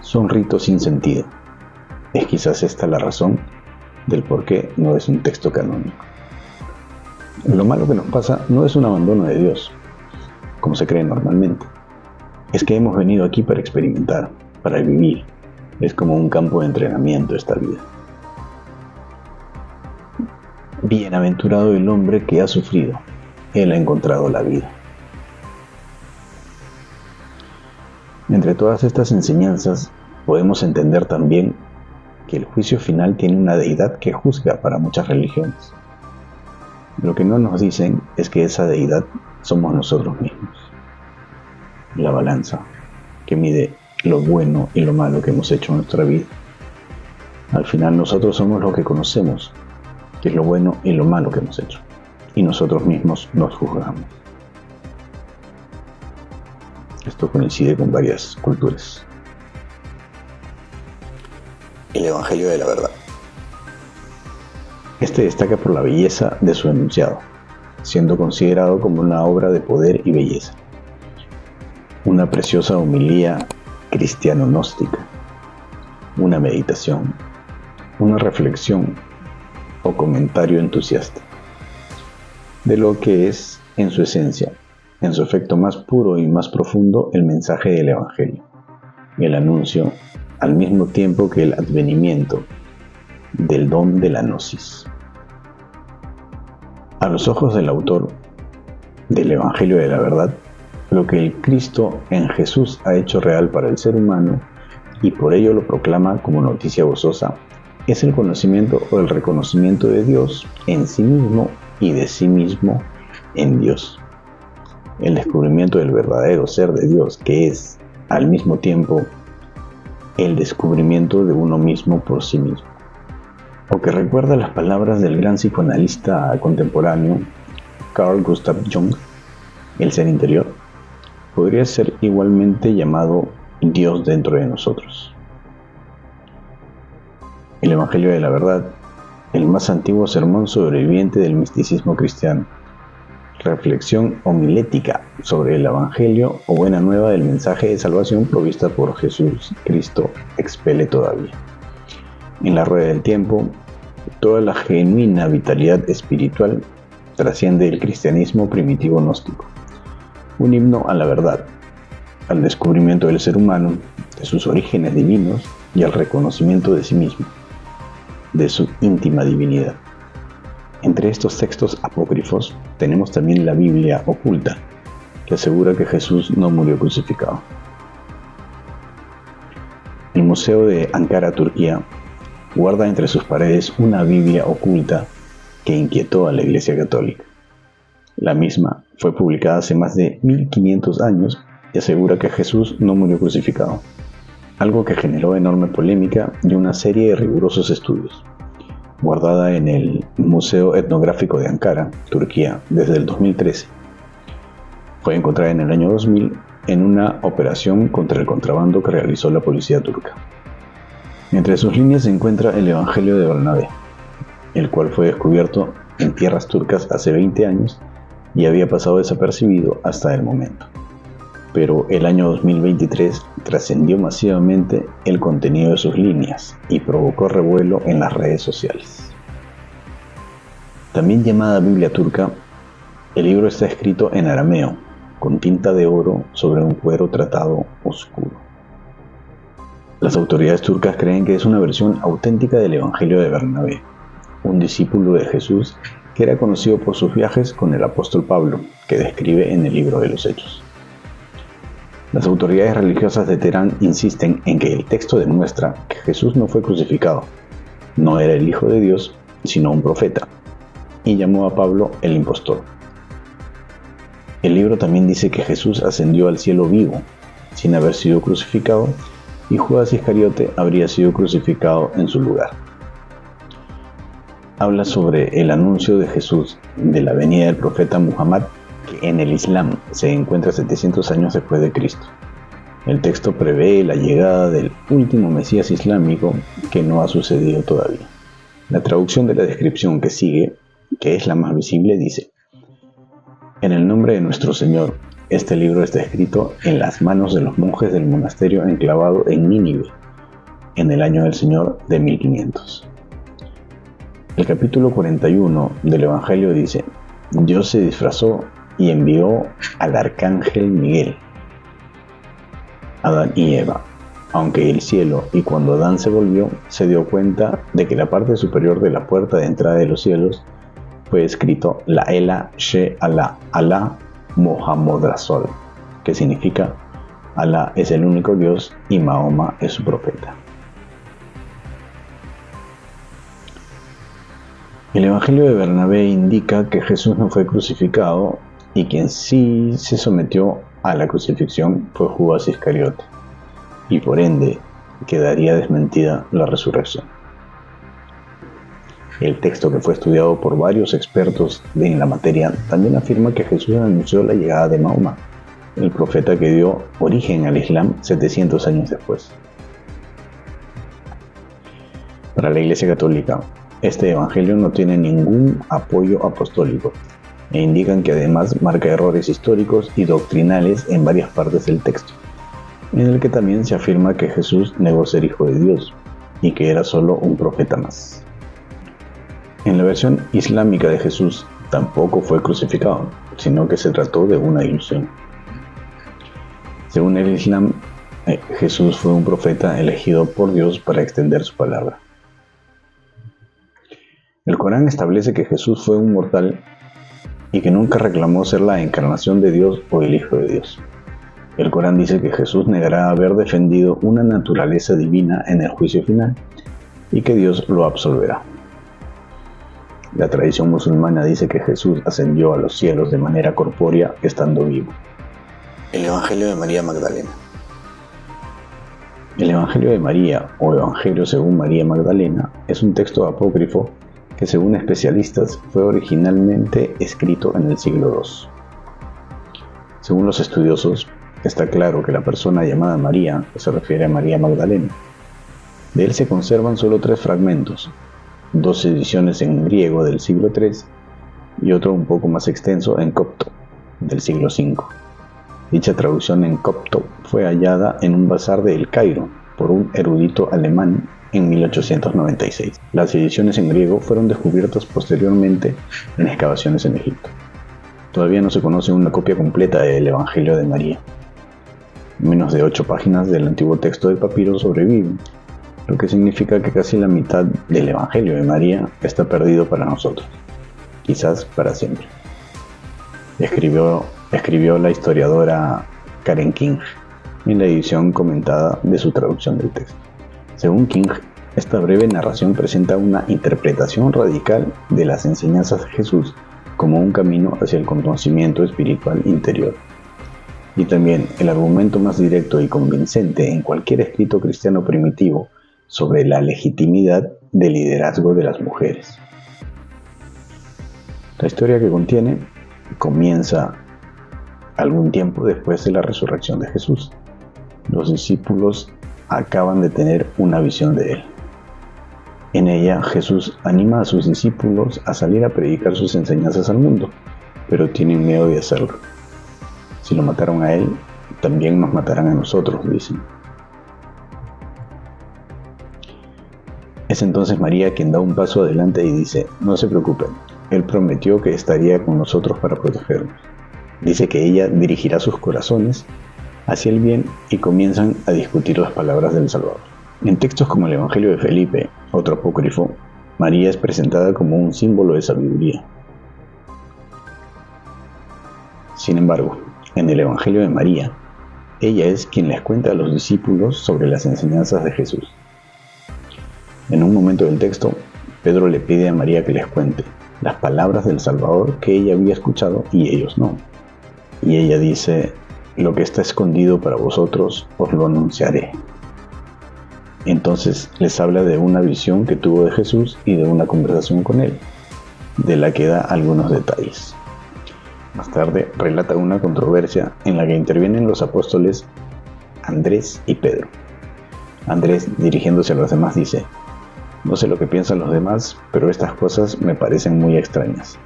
son ritos sin sentido. Es quizás esta la razón del por qué no es un texto canónico. Lo malo que nos pasa no es un abandono de Dios, como se cree normalmente. Es que hemos venido aquí para experimentar, para vivir. Es como un campo de entrenamiento esta vida. Bienaventurado el hombre que ha sufrido, él ha encontrado la vida. Entre todas estas enseñanzas, podemos entender también que el juicio final tiene una deidad que juzga para muchas religiones. Lo que no nos dicen es que esa deidad somos nosotros mismos. La balanza que mide lo bueno y lo malo que hemos hecho en nuestra vida. Al final nosotros somos lo que conocemos, que es lo bueno y lo malo que hemos hecho. Y nosotros mismos nos juzgamos. Esto coincide con varias culturas. El Evangelio de la Verdad. Este destaca por la belleza de su enunciado, siendo considerado como una obra de poder y belleza. Una preciosa homilía cristiano-gnóstica, una meditación, una reflexión o comentario entusiasta de lo que es en su esencia, en su efecto más puro y más profundo, el mensaje del Evangelio, el anuncio al mismo tiempo que el advenimiento del don de la gnosis. A los ojos del autor del Evangelio de la Verdad, lo que el Cristo en Jesús ha hecho real para el ser humano y por ello lo proclama como noticia gozosa, es el conocimiento o el reconocimiento de Dios en sí mismo y de sí mismo en Dios. El descubrimiento del verdadero ser de Dios, que es al mismo tiempo el descubrimiento de uno mismo por sí mismo. O que recuerda las palabras del gran psicoanalista contemporáneo Carl Gustav Jung, el ser interior, podría ser igualmente llamado Dios dentro de nosotros. El Evangelio de la Verdad, el más antiguo sermón sobreviviente del misticismo cristiano, reflexión homilética sobre el Evangelio o buena nueva del mensaje de salvación provista por Jesús Cristo expele todavía. En la rueda del tiempo, toda la genuina vitalidad espiritual trasciende el cristianismo primitivo gnóstico. Un himno a la verdad, al descubrimiento del ser humano, de sus orígenes divinos y al reconocimiento de sí mismo, de su íntima divinidad. Entre estos textos apócrifos tenemos también la Biblia oculta, que asegura que Jesús no murió crucificado. El Museo de Ankara, Turquía, guarda entre sus paredes una Biblia oculta que inquietó a la Iglesia Católica. La misma fue publicada hace más de 1500 años y asegura que Jesús no murió crucificado, algo que generó enorme polémica y una serie de rigurosos estudios. Guardada en el Museo Etnográfico de Ankara, Turquía, desde el 2013. Fue encontrada en el año 2000 en una operación contra el contrabando que realizó la policía turca. Entre sus líneas se encuentra el Evangelio de Bernabé, el cual fue descubierto en tierras turcas hace 20 años y había pasado desapercibido hasta el momento. Pero el año 2023 trascendió masivamente el contenido de sus líneas y provocó revuelo en las redes sociales. También llamada Biblia turca, el libro está escrito en arameo, con tinta de oro sobre un cuero tratado oscuro. Las autoridades turcas creen que es una versión auténtica del Evangelio de Bernabé, un discípulo de Jesús que era conocido por sus viajes con el apóstol Pablo, que describe en el libro de los Hechos. Las autoridades religiosas de Teherán insisten en que el texto demuestra que Jesús no fue crucificado, no era el Hijo de Dios, sino un profeta, y llamó a Pablo el impostor. El libro también dice que Jesús ascendió al cielo vivo, sin haber sido crucificado, y Judas Iscariote habría sido crucificado en su lugar. Habla sobre el anuncio de Jesús de la venida del profeta Muhammad, que en el Islam se encuentra 700 años después de Cristo. El texto prevé la llegada del último Mesías islámico que no ha sucedido todavía. La traducción de la descripción que sigue, que es la más visible, dice: en el nombre de nuestro Señor, este libro está escrito en las manos de los monjes del monasterio enclavado en Nínive, en el año del Señor de 1500. El capítulo 41 del Evangelio dice: Dios se disfrazó y envió al arcángel Miguel, Adán y Eva, aunque el cielo, y cuando Adán se volvió, se dio cuenta de que la parte superior de la puerta de entrada de los cielos fue escrito La Ela She Allah, Alá Mohammed Rasul, que significa Alá es el único Dios y Mahoma es su profeta. El Evangelio de Bernabé indica que Jesús no fue crucificado y quien sí se sometió a la crucifixión fue Judas Iscariote, y por ende quedaría desmentida la resurrección. El texto, que fue estudiado por varios expertos en la materia, también afirma que Jesús anunció la llegada de Mahoma, el profeta que dio origen al Islam 700 años después. Para la Iglesia Católica, este evangelio no tiene ningún apoyo apostólico e indican que además marca errores históricos y doctrinales en varias partes del texto, en el que también se afirma que Jesús negó ser hijo de Dios y que era solo un profeta más. En la versión islámica de Jesús tampoco fue crucificado, sino que se trató de una ilusión. Según el Islam, Jesús fue un profeta elegido por Dios para extender su palabra. El Corán establece que Jesús fue un mortal y que nunca reclamó ser la encarnación de Dios o el Hijo de Dios. El Corán dice que Jesús negará haber defendido una naturaleza divina en el juicio final y que Dios lo absolverá. La tradición musulmana dice que Jesús ascendió a los cielos de manera corpórea estando vivo. El Evangelio de María Magdalena. El Evangelio de María, o Evangelio según María Magdalena, es un texto apócrifo que, según especialistas, fue originalmente escrito en el siglo II. Según los estudiosos, está claro que la persona llamada María se refiere a María Magdalena. De él se conservan solo 3 fragmentos, 2 ediciones en griego del siglo III y otro un poco más extenso en copto, del siglo V. Dicha traducción en copto fue hallada en un bazar de El Cairo por un erudito alemán en 1896. Las ediciones en griego fueron descubiertas posteriormente en excavaciones en Egipto. Todavía no se conoce una copia completa del Evangelio de María. Menos de 8 páginas del antiguo texto de papiro sobreviven, lo que significa que casi la mitad del Evangelio de María está perdido para nosotros, quizás para siempre. Escribió la historiadora Karen King en la edición comentada de su traducción del texto. Según King, esta breve narración presenta una interpretación radical de las enseñanzas de Jesús como un camino hacia el conocimiento espiritual interior. Y también el argumento más directo y convincente en cualquier escrito cristiano primitivo sobre la legitimidad del liderazgo de las mujeres. La historia que contiene comienza algún tiempo después de la resurrección de Jesús. Los discípulos acaban de tener una visión de él. En ella, Jesús anima a sus discípulos a salir a predicar sus enseñanzas al mundo, pero tienen miedo de hacerlo. Si lo mataron a él, también nos matarán a nosotros, dicen. Es entonces María quien da un paso adelante y dice: no se preocupen, él prometió que estaría con nosotros para protegernos. Dice que ella dirigirá sus corazones hacia el bien y comienzan a discutir las palabras del Salvador. En textos como el Evangelio de Felipe, otro apócrifo, María es presentada como un símbolo de sabiduría. Sin embargo, en el Evangelio de María, ella es quien les cuenta a los discípulos sobre las enseñanzas de Jesús. En un momento del texto, Pedro le pide a María que les cuente las palabras del Salvador que ella había escuchado y ellos no. Y ella dice: lo que está escondido para vosotros os lo anunciaré. Entonces les habla de una visión que tuvo de Jesús y de una conversación con él, de la que da algunos detalles. Más tarde relata una controversia en la que intervienen los apóstoles Andrés y Pedro. Andrés, dirigiéndose a los demás, dice: no sé lo que piensan los demás, pero estas cosas me parecen muy extrañas,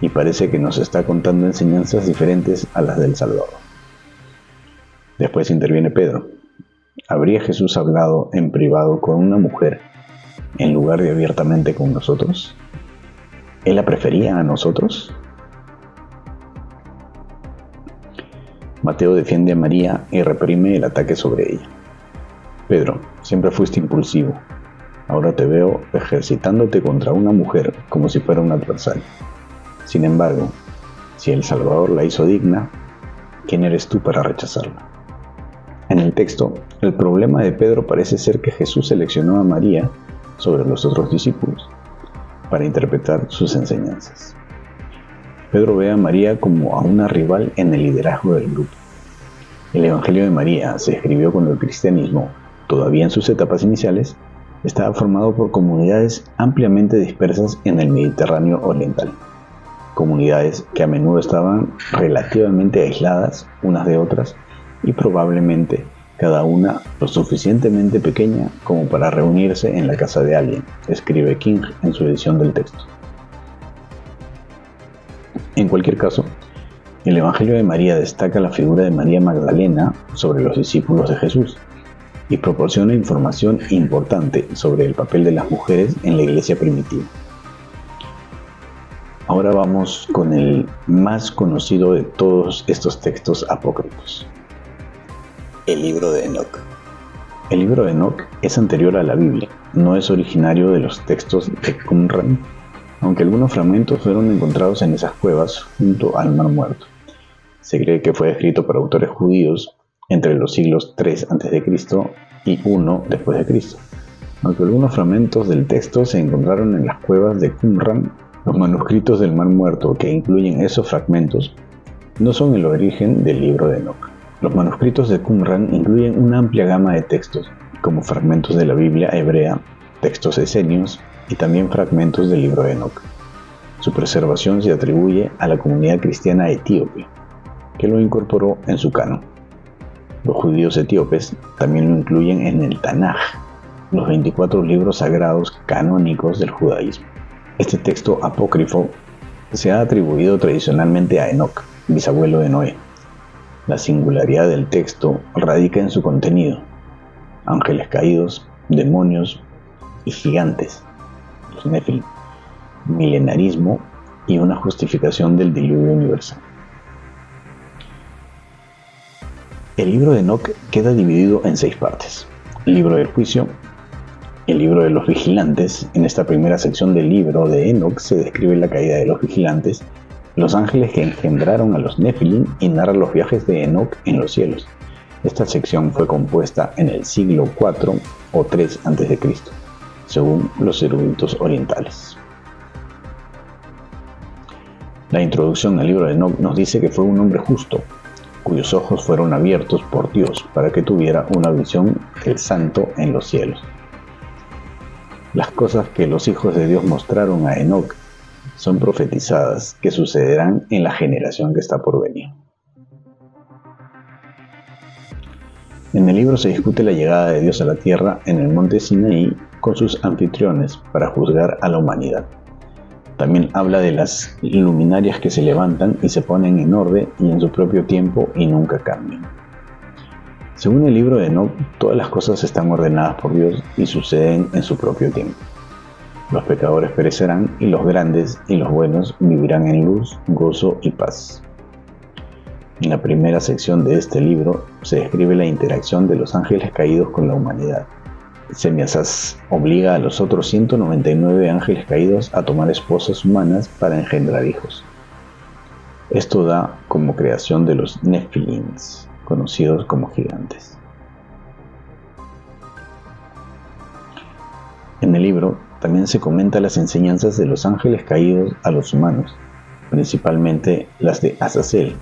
y parece que nos está contando enseñanzas diferentes a las del Salvador. Después interviene Pedro: ¿habría Jesús hablado en privado con una mujer en lugar de abiertamente con nosotros? ¿Él la prefería a nosotros? Mateo defiende a María y reprime el ataque sobre ella. Pedro, siempre fuiste impulsivo. Ahora te veo ejercitándote contra una mujer como si fuera un adversario. Sin embargo, si el Salvador la hizo digna, ¿quién eres tú para rechazarla? En el texto, el problema de Pedro parece ser que Jesús seleccionó a María sobre los otros discípulos para interpretar sus enseñanzas. Pedro ve a María como a una rival en el liderazgo del grupo. El Evangelio de María se escribió cuando el cristianismo, todavía en sus etapas iniciales, estaba formado por comunidades ampliamente dispersas en el Mediterráneo oriental. Comunidades que a menudo estaban relativamente aisladas unas de otras y probablemente cada una lo suficientemente pequeña como para reunirse en la casa de alguien, escribe King en su edición del texto. En cualquier caso, el Evangelio de María destaca la figura de María Magdalena sobre los discípulos de Jesús y proporciona información importante sobre el papel de las mujeres en la iglesia primitiva. Ahora vamos con el más conocido de todos estos textos apócrifos. El libro de Enoc. El libro de Enoc es anterior a la Biblia, no es originario de los textos de Qumran, aunque algunos fragmentos fueron encontrados en esas cuevas junto al Mar Muerto. Se cree que fue escrito por autores judíos entre los siglos 3 a.C. y 1 después de Cristo. Aunque algunos fragmentos del texto se encontraron en las cuevas de Qumran, los manuscritos del Mar Muerto que incluyen esos fragmentos no son el origen del libro de Enoc. Los manuscritos de Qumran incluyen una amplia gama de textos, como fragmentos de la Biblia hebrea, textos esenios y también fragmentos del libro de Enoc. Su preservación se atribuye a la comunidad cristiana etíope, que lo incorporó en su canon. Los judíos etíopes también lo incluyen en el Tanaj, los 24 libros sagrados canónicos del judaísmo. Este texto apócrifo se ha atribuido tradicionalmente a Enoc, bisabuelo de Noé. La singularidad del texto radica en su contenido: ángeles caídos, demonios y gigantes, los Nefilim, milenarismo y una justificación del diluvio universal. El libro de Enoc queda dividido en 6 partes: el libro del juicio, el libro de los vigilantes. En esta primera sección del libro de Enoc se describe la caída de los vigilantes, los ángeles que engendraron a los Nefilim y narra los viajes de Enoc en los cielos. Esta sección fue compuesta en el siglo IV o III a.C., según los eruditos orientales. La introducción al libro de Enoc nos dice que fue un hombre justo, cuyos ojos fueron abiertos por Dios para que tuviera una visión del santo en los cielos. Las cosas que los hijos de Dios mostraron a Enoc son profetizadas que sucederán en la generación que está por venir. En el libro se discute la llegada de Dios a la tierra en el monte Sinaí con sus anfitriones para juzgar a la humanidad. También habla de las luminarias que se levantan y se ponen en orden y en su propio tiempo y nunca cambian. Según el libro de Enoc, todas las cosas están ordenadas por Dios y suceden en su propio tiempo. Los pecadores perecerán y los grandes y los buenos vivirán en luz, gozo y paz. En la primera sección de este libro se describe la interacción de los ángeles caídos con la humanidad. Semiasaz obliga a los otros 199 ángeles caídos a tomar esposas humanas para engendrar hijos. Esto da como creación de los Nefilins, conocidos como gigantes. En el libro también se comenta las enseñanzas de los ángeles caídos a los humanos, principalmente las de Azazel,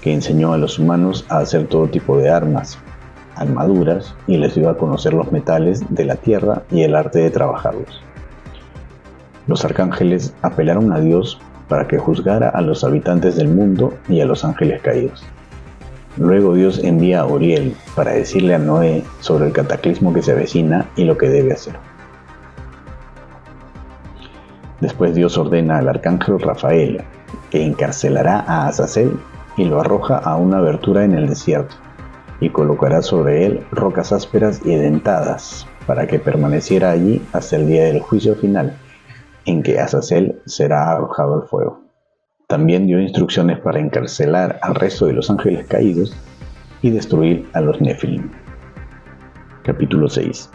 que enseñó a los humanos a hacer todo tipo de armas, armaduras, y les dio a conocer los metales de la tierra y el arte de trabajarlos. Los arcángeles apelaron a Dios para que juzgara a los habitantes del mundo y a los ángeles caídos. Luego Dios envía a Uriel para decirle a Noé sobre el cataclismo que se avecina y lo que debe hacer. Después Dios ordena al arcángel Rafael que encarcelará a Azazel y lo arroja a una abertura en el desierto, y colocará sobre él rocas ásperas y dentadas, para que permaneciera allí hasta el día del juicio final, en que Azazel será arrojado al fuego. También dio instrucciones para encarcelar al resto de los ángeles caídos y destruir a los Nefilim. Capítulo 6.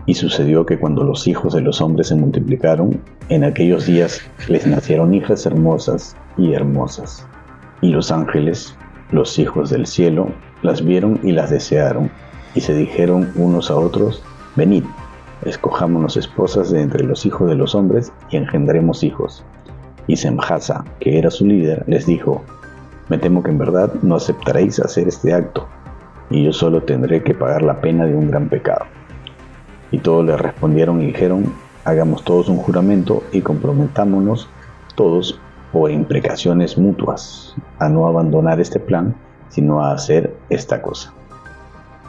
Y sucedió que cuando los hijos de los hombres se multiplicaron, en aquellos días les nacieron hijas hermosas y hermosas. Y los ángeles, los hijos del cielo, las vieron y las desearon, y se dijeron unos a otros: venid, escojámonos esposas de entre los hijos de los hombres y engendremos hijos. Y Semjasa, que era su líder, les dijo: me temo que en verdad no aceptaréis hacer este acto, y yo solo tendré que pagar la pena de un gran pecado. Y todos le respondieron y dijeron: hagamos todos un juramento y comprometámonos todos por imprecaciones mutuas a no abandonar este plan, sino a hacer esta cosa.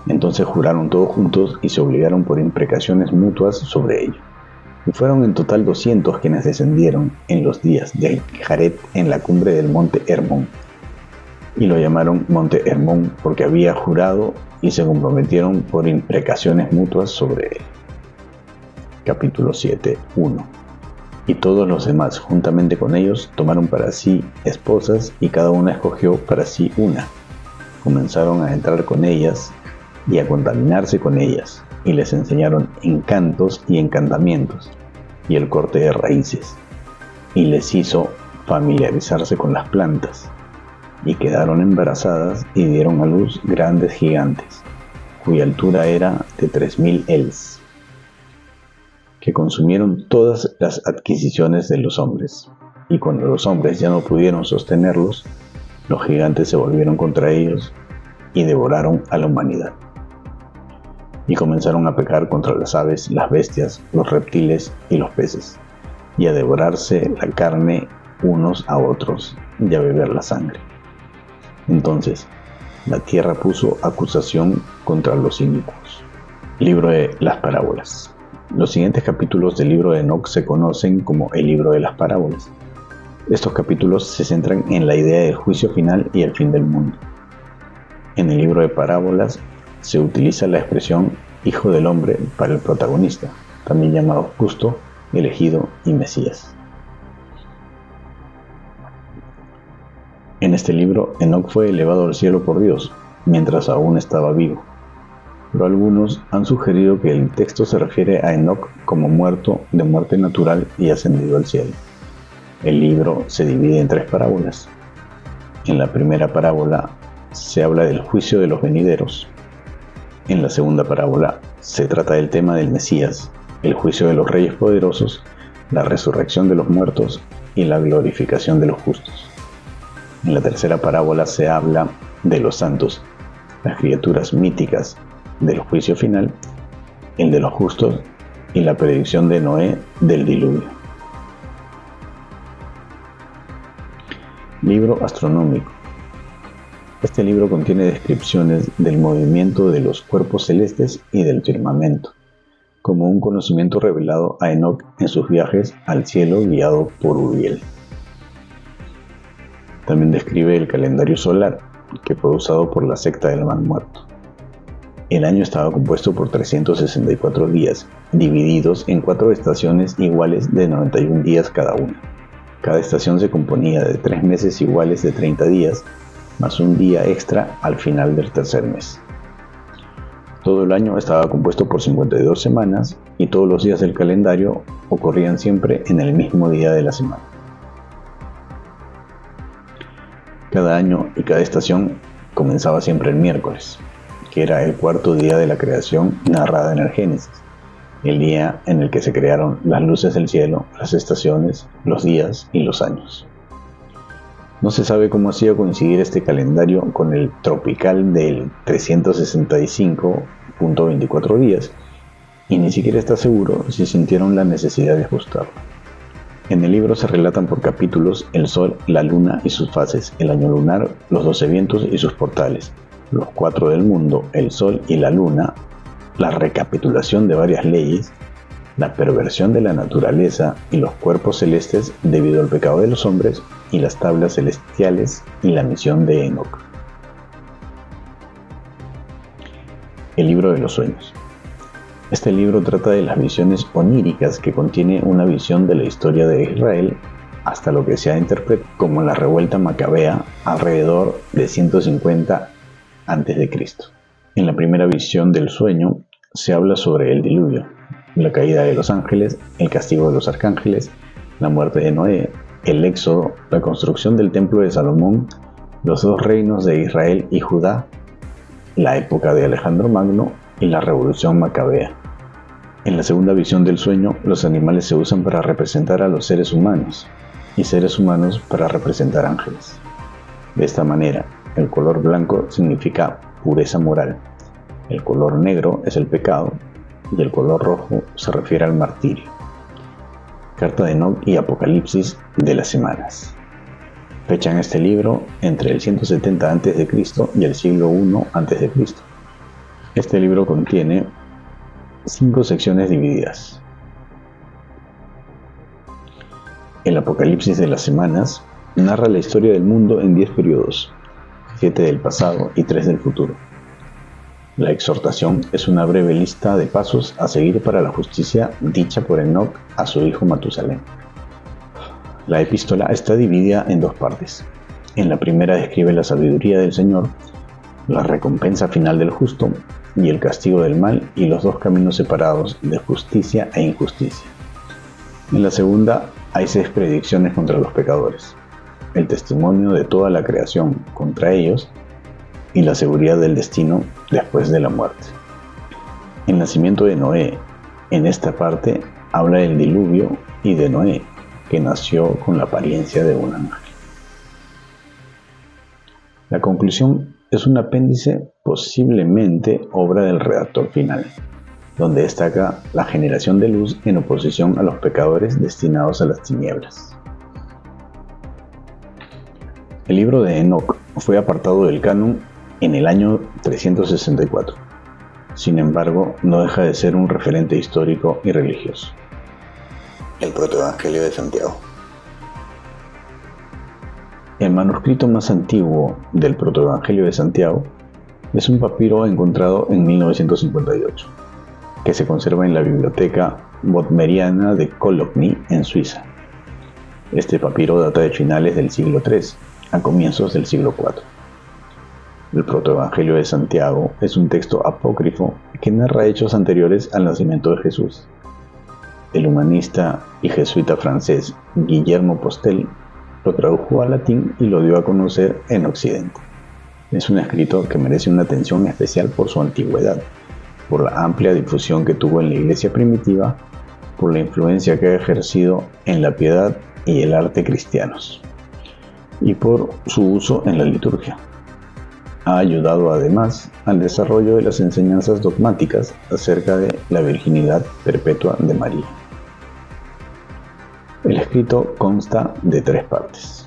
Entonces juraron todos juntos y se obligaron por imprecaciones mutuas sobre ello. Y fueron en total 200 quienes descendieron en los días de Jared en la cumbre del monte Hermón. Y lo llamaron monte Hermón porque había jurado y se comprometieron por imprecaciones mutuas sobre él. Capítulo 7, 1. Y todos los demás, juntamente con ellos, tomaron para sí esposas y cada una escogió para sí una. Comenzaron a entrar con ellas y a contaminarse con ellas, y les enseñaron encantos y encantamientos, y el corte de raíces, y les hizo familiarizarse con las plantas, y quedaron embarazadas y dieron a luz grandes gigantes, cuya altura era de 3000 els, que consumieron todas las adquisiciones de los hombres, y cuando los hombres ya no pudieron sostenerlos, los gigantes se volvieron contra ellos y devoraron a la humanidad. Y comenzaron a pecar contra las aves, las bestias, los reptiles y los peces, y a devorarse la carne unos a otros, y a beber la sangre. Entonces, la tierra puso acusación contra los inicuos. Libro de las parábolas. Los siguientes capítulos del libro de Enoc se conocen como el libro de las parábolas. Estos capítulos se centran en la idea del juicio final y el fin del mundo. En el libro de parábolas se utiliza la expresión hijo del hombre para el protagonista, también llamado justo, elegido y Mesías. En este libro, Enoc fue elevado al cielo por Dios, mientras aún estaba vivo. Pero algunos han sugerido que el texto se refiere a Enoc como muerto de muerte natural y ascendido al cielo. El libro se divide en 3 parábolas. En la primera parábola se habla del juicio de los venideros. En la segunda parábola se trata del tema del Mesías, el juicio de los reyes poderosos, la resurrección de los muertos y la glorificación de los justos. En la tercera parábola se habla de los santos, las criaturas míticas del juicio final, el de los justos y la predicción de Noé del diluvio. Libro astronómico. Este libro contiene descripciones del movimiento de los cuerpos celestes y del firmamento, como un conocimiento revelado a Enoc en sus viajes al cielo guiado por Uriel. También describe el calendario solar, que fue usado por la secta del Mar Muerto. El año estaba compuesto por 364 días, divididos en 4 estaciones iguales de 91 días cada una. Cada estación se componía de 3 meses iguales de 30 días, más un día extra al final del tercer mes. Todo el año estaba compuesto por 52 semanas y todos los días del calendario ocurrían siempre en el mismo día de la semana. Cada año y cada estación comenzaba siempre el miércoles, que era el 4º día de la creación narrada en el Génesis, el día en el que se crearon las luces del cielo, las estaciones, los días y los años. No se sabe cómo hacía coincidir este calendario con el tropical del 365.24 días, y ni siquiera está seguro si sintieron la necesidad de ajustarlo. En el libro se relatan por capítulos el sol, la luna y sus fases, el año lunar, los 12 vientos y sus portales, los 4 del mundo, el sol y la luna, la recapitulación de varias leyes, la perversión de la naturaleza y los cuerpos celestes debido al pecado de los hombres, y las tablas celestiales y la misión de Enoc. El libro de los sueños. Este libro trata de las visiones oníricas que contiene una visión de la historia de Israel hasta lo que se ha interpretado como la revuelta macabea alrededor de 150 a.C. En la primera visión del sueño se habla sobre el diluvio, la caída de los ángeles, el castigo de los arcángeles, la muerte de Noé, el éxodo, la construcción del templo de Salomón, los dos reinos de Israel y Judá, la época de Alejandro Magno y la revolución macabea. En la segunda visión del sueño, los animales se usan para representar a los seres humanos y seres humanos para representar ángeles. De esta manera, el color blanco significa pureza moral, el color negro es el pecado y el color rojo se refiere al martirio. Carta de Enoc y Apocalipsis de las semanas. Fechan este libro entre el 170 a.C. y el siglo I a.C. Este libro contiene 5 secciones divididas. El Apocalipsis de las semanas narra la historia del mundo en 10 periodos, 7 del pasado y 3 del futuro. La exhortación es una breve lista de pasos a seguir para la justicia dicha por Enoc a su hijo Matusalén. La epístola está dividida en 2 partes. En la primera describe la sabiduría del Señor, la recompensa final del justo y el castigo del mal y los 2 caminos separados de justicia e injusticia. En la segunda hay 6 predicciones contra los pecadores, el testimonio de toda la creación contra ellos y la seguridad del destino después de la muerte. El nacimiento de Noé, en esta parte, habla del diluvio y de Noé, que nació con la apariencia de un ángel. La conclusión es un apéndice, posiblemente obra del redactor final, donde destaca la generación de luz en oposición a los pecadores destinados a las tinieblas. El libro de Enoc fue apartado del canon en el año 364. Sin embargo, no deja de ser un referente histórico y religioso. El protoevangelio de Santiago. El manuscrito más antiguo del protoevangelio de Santiago es un papiro encontrado en 1958, que se conserva en la biblioteca Bodmeriana de Cologne, en Suiza. Este papiro data de finales del siglo III a comienzos del siglo IV. El protoevangelio de Santiago es un texto apócrifo que narra hechos anteriores al nacimiento de Jesús. El humanista y jesuita francés Guillermo Postel lo tradujo al latín y lo dio a conocer en Occidente. Es un escrito que merece una atención especial por su antigüedad, por la amplia difusión que tuvo en la iglesia primitiva, por la influencia que ha ejercido en la piedad y el arte cristianos, y por su uso en la liturgia. Ha ayudado además al desarrollo de las enseñanzas dogmáticas acerca de la virginidad perpetua de María. El escrito consta de 3 partes.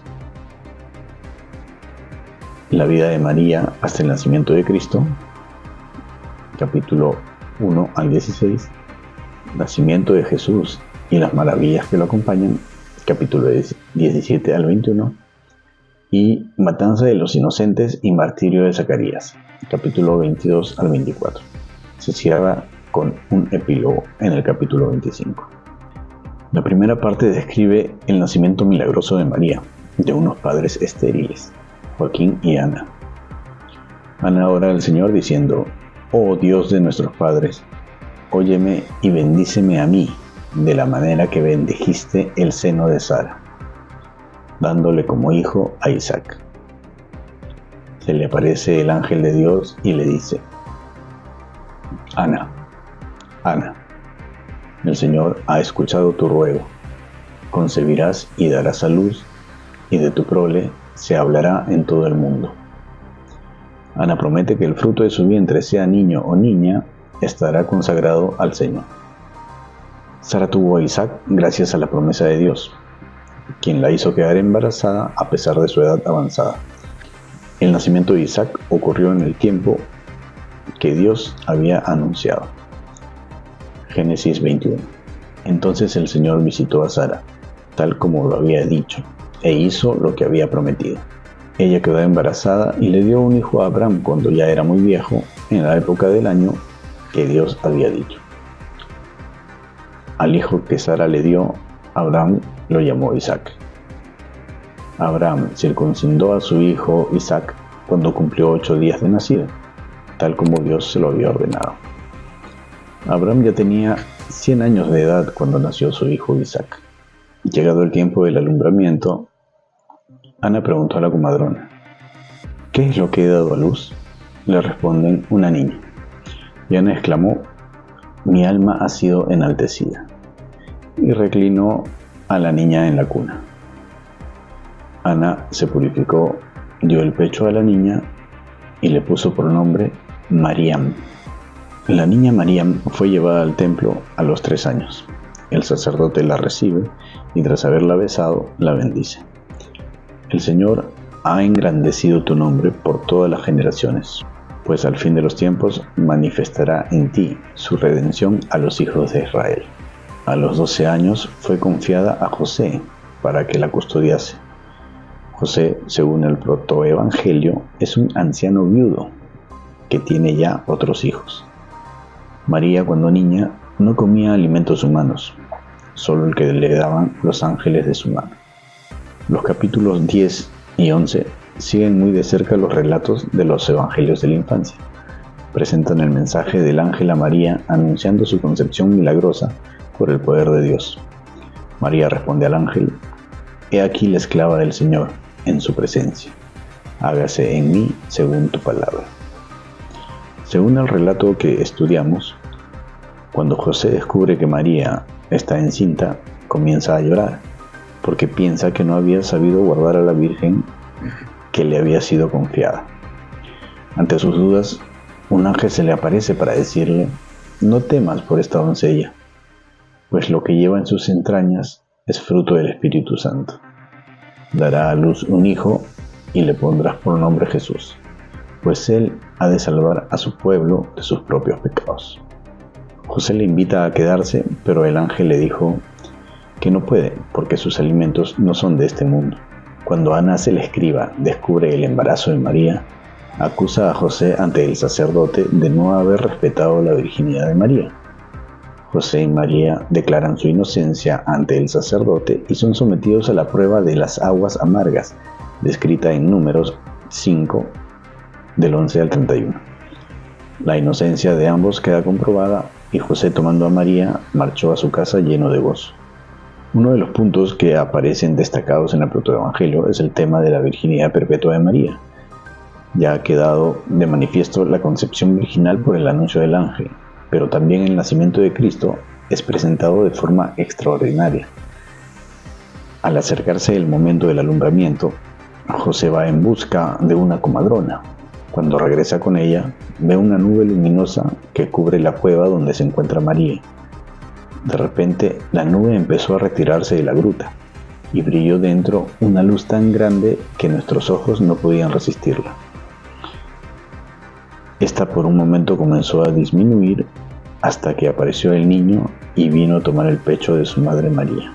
La vida de María hasta el nacimiento de Cristo, capítulo 1 al 16, nacimiento de Jesús y las maravillas que lo acompañan, capítulo 17 al 21, y matanza de los inocentes y martirio de Zacarías, capítulo 22 al 24. Se cierra con un epílogo en el capítulo 25. La primera parte describe el nacimiento milagroso de María, de unos padres estériles, Joaquín y Ana. Ana ora al Señor diciendo: «Oh Dios de nuestros padres, óyeme y bendíceme a mí, de la manera que bendijiste el seno de Sara, dándole como hijo a Isaac». Se le aparece el ángel de Dios y le dice: «Ana, Ana, el Señor ha escuchado tu ruego, concebirás y darás a luz, y de tu prole se hablará en todo el mundo». Ana promete que el fruto de su vientre, sea niño o niña, estará consagrado al Señor. Sara tuvo a Isaac gracias a la promesa de Dios, quien la hizo quedar embarazada a pesar de su edad avanzada. El nacimiento de Isaac ocurrió en el tiempo que Dios había anunciado. Génesis 21. Entonces el Señor visitó a Sara, tal como lo había dicho, e hizo lo que había prometido. Ella quedó embarazada y le dio un hijo a Abraham cuando ya era muy viejo, en la época del año que Dios había dicho. Al hijo que Sara le dio, Abraham lo llamó Isaac. Abraham circuncidó a su hijo Isaac cuando cumplió 8 días de nacido, tal como Dios se lo había ordenado. Abraham ya tenía 100 años de edad cuando nació su hijo Isaac. Llegado el tiempo del alumbramiento, Ana preguntó a la comadrona: ¿qué es lo que he dado a luz? Le responden: una niña. Y Ana exclamó: mi alma ha sido enaltecida. Y reclinó a la niña en la cuna. Ana se purificó, dio el pecho a la niña y le puso por nombre Mariam. La niña Mariam fue llevada al templo a los 3 años. El sacerdote la recibe y tras haberla besado, la bendice. El Señor ha engrandecido tu nombre por todas las generaciones, pues al fin de los tiempos manifestará en ti su redención a los hijos de Israel. A los 12 años fue confiada a José para que la custodiase. José, según el protoevangelio, es un anciano viudo que tiene ya otros hijos. María, cuando niña, no comía alimentos humanos, solo el que le daban los ángeles de su mano. Los capítulos 10 y 11 siguen muy de cerca los relatos de los evangelios de la infancia. Presentan el mensaje del ángel a María anunciando su concepción milagrosa por el poder de Dios. María responde al ángel: he aquí la esclava del Señor, en su presencia. Hágase en mí según tu palabra. Según el relato que estudiamos, cuando José descubre que María está encinta, comienza a llorar, porque piensa que no había sabido guardar a la Virgen que le había sido confiada. Ante sus dudas, un ángel se le aparece para decirle: no temas por esta doncella, pues lo que lleva en sus entrañas es fruto del Espíritu Santo. Dará a luz un hijo y le pondrás por nombre Jesús, pues él ha de salvar a su pueblo de sus propios pecados. José le invita a quedarse, pero el ángel le dijo que no puede, porque sus alimentos no son de este mundo. Cuando Ana, el escriba, descubre el embarazo de María, acusa a José ante el sacerdote de no haber respetado la virginidad de María. José y María declaran su inocencia ante el sacerdote y son sometidos a la prueba de las aguas amargas, descrita en Números 5, del 11 al 31. La inocencia de ambos queda comprobada y José, tomando a María, marchó a su casa lleno de gozo. Uno de los puntos que aparecen destacados en el protoevangelio es el tema de la virginidad perpetua de María. Ya ha quedado de manifiesto la concepción virginal por el anuncio del ángel, pero también el nacimiento de Cristo es presentado de forma extraordinaria. Al acercarse el momento del alumbramiento, José va en busca de una comadrona. Cuando regresa con ella, ve una nube luminosa que cubre la cueva donde se encuentra María. De repente, la nube empezó a retirarse de la gruta y brilló dentro una luz tan grande que nuestros ojos no podían resistirla. Esta por un momento comenzó a disminuir hasta que apareció el niño y vino a tomar el pecho de su madre María.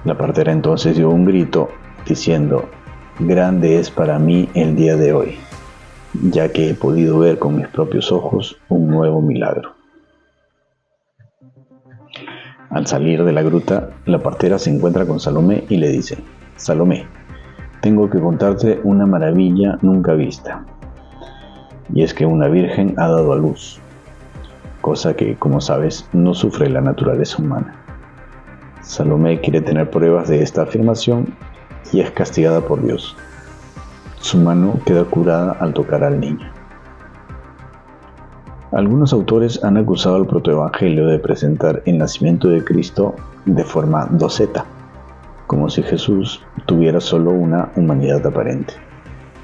La partera entonces dio un grito diciendo: grande es para mí el día de hoy, ya que he podido ver con mis propios ojos un nuevo milagro. Al salir de la gruta, la partera se encuentra con Salomé y le dice: Salomé, tengo que contarte una maravilla nunca vista. Y es que una virgen ha dado a luz, cosa que, como sabes, no sufre la naturaleza humana. Salomé quiere tener pruebas de esta afirmación y es castigada por Dios. Su mano queda curada al tocar al niño. Algunos autores han acusado al protoevangelio de presentar el nacimiento de Cristo de forma doceta, como si Jesús tuviera solo una humanidad aparente.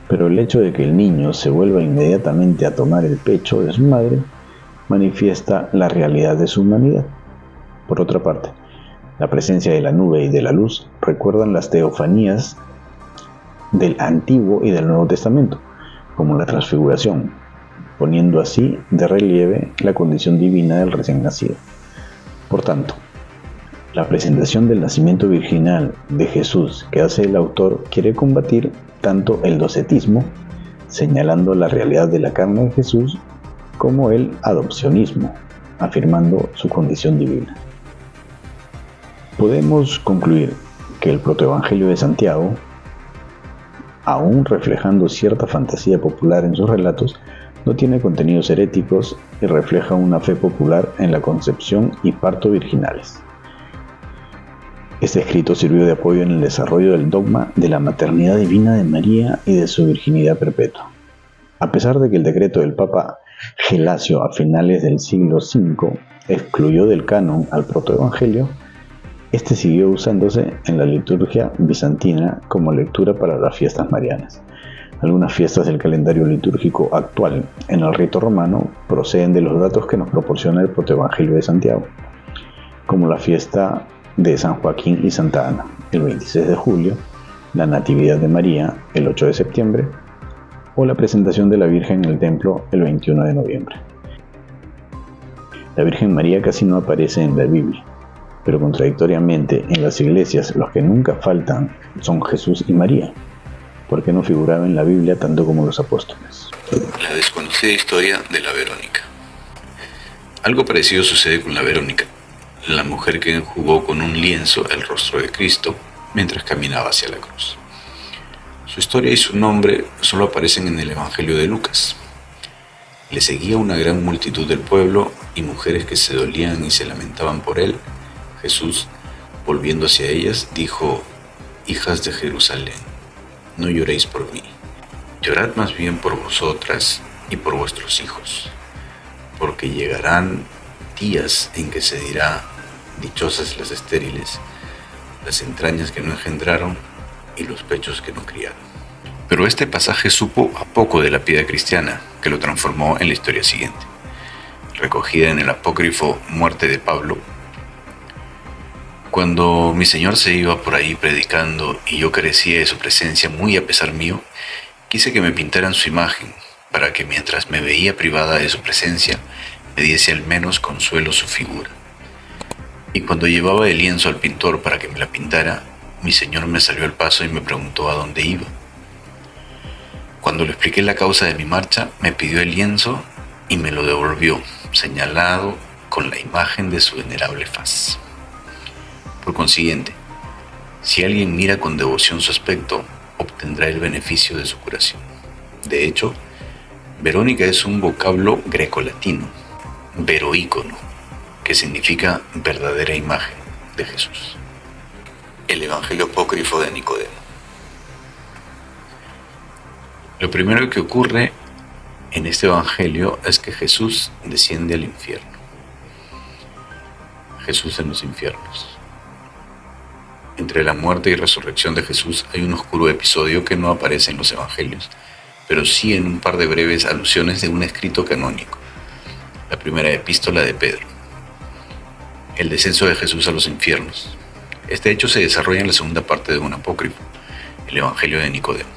Pero el hecho de que el niño se vuelva inmediatamente a tomar el pecho de su madre manifiesta la realidad de su humanidad. Por otra parte, la presencia de la nube y de la luz recuerdan las teofanías del Antiguo y del Nuevo Testamento, como la transfiguración, poniendo así de relieve la condición divina del recién nacido. Por tanto, la presentación del nacimiento virginal de Jesús que hace el autor quiere combatir tanto el docetismo, señalando la realidad de la carne de Jesús, como el adopcionismo, afirmando su condición divina. Podemos concluir que el protoevangelio de Santiago, aún reflejando cierta fantasía popular en sus relatos, no tiene contenidos heréticos y refleja una fe popular en la concepción y parto virginales. Este escrito sirvió de apoyo en el desarrollo del dogma de la maternidad divina de María y de su virginidad perpetua. A pesar de que el decreto del Papa Gelasio a finales del siglo V excluyó del canon al protoevangelio, este siguió usándose en la liturgia bizantina como lectura para las fiestas marianas. Algunas fiestas del calendario litúrgico actual en el rito romano proceden de los datos que nos proporciona el protoevangelio de Santiago, como la fiesta de San Joaquín y Santa Ana, el 26 de julio, la Natividad de María, el 8 de septiembre, o la presentación de la Virgen en el templo, el 21 de noviembre. La Virgen María casi no aparece en la Biblia, pero contradictoriamente en las iglesias los que nunca faltan son Jesús y María, porque no figuraba en la Biblia tanto como los apóstoles. La desconocida historia de la Verónica. Algo parecido sucede con la Verónica, la mujer que enjugó con un lienzo el rostro de Cristo mientras caminaba hacia la cruz. Su historia y su nombre solo aparecen en el Evangelio de Lucas. Le seguía una gran multitud del pueblo y mujeres que se dolían y se lamentaban por él. Jesús, volviendo hacia ellas, dijo: «Hijas de Jerusalén, no lloréis por mí, llorad más bien por vosotras y por vuestros hijos, porque llegarán días en que se dirá: dichosas las estériles, las entrañas que no engendraron y los pechos que no criaron». Pero este pasaje supo a poco de la piedad cristiana, que lo transformó en la historia siguiente. Recogida en el apócrifo Muerte de Pablo: «Cuando mi Señor se iba por ahí predicando y yo carecía de su presencia muy a pesar mío, quise que me pintaran su imagen, para que mientras me veía privada de su presencia, me diese al menos consuelo su figura. Y cuando llevaba el lienzo al pintor para que me la pintara, mi Señor me salió al paso y me preguntó a dónde iba. Cuando le expliqué la causa de mi marcha, me pidió el lienzo y me lo devolvió, señalado con la imagen de su venerable faz. Por consiguiente, si alguien mira con devoción su aspecto, obtendrá el beneficio de su curación». De hecho, Verónica es un vocablo grecolatino, veroícono, que significa verdadera imagen de Jesús. El Evangelio apócrifo de Nicodemo. Lo primero que ocurre en este Evangelio es que Jesús desciende al infierno. Jesús en los infiernos. Entre la muerte y resurrección de Jesús hay un oscuro episodio que no aparece en los Evangelios, pero sí en un par de breves alusiones de un escrito canónico, la primera epístola de Pedro. El descenso de Jesús a los infiernos. Este hecho se desarrolla en la segunda parte de un apócrifo, el Evangelio de Nicodemo.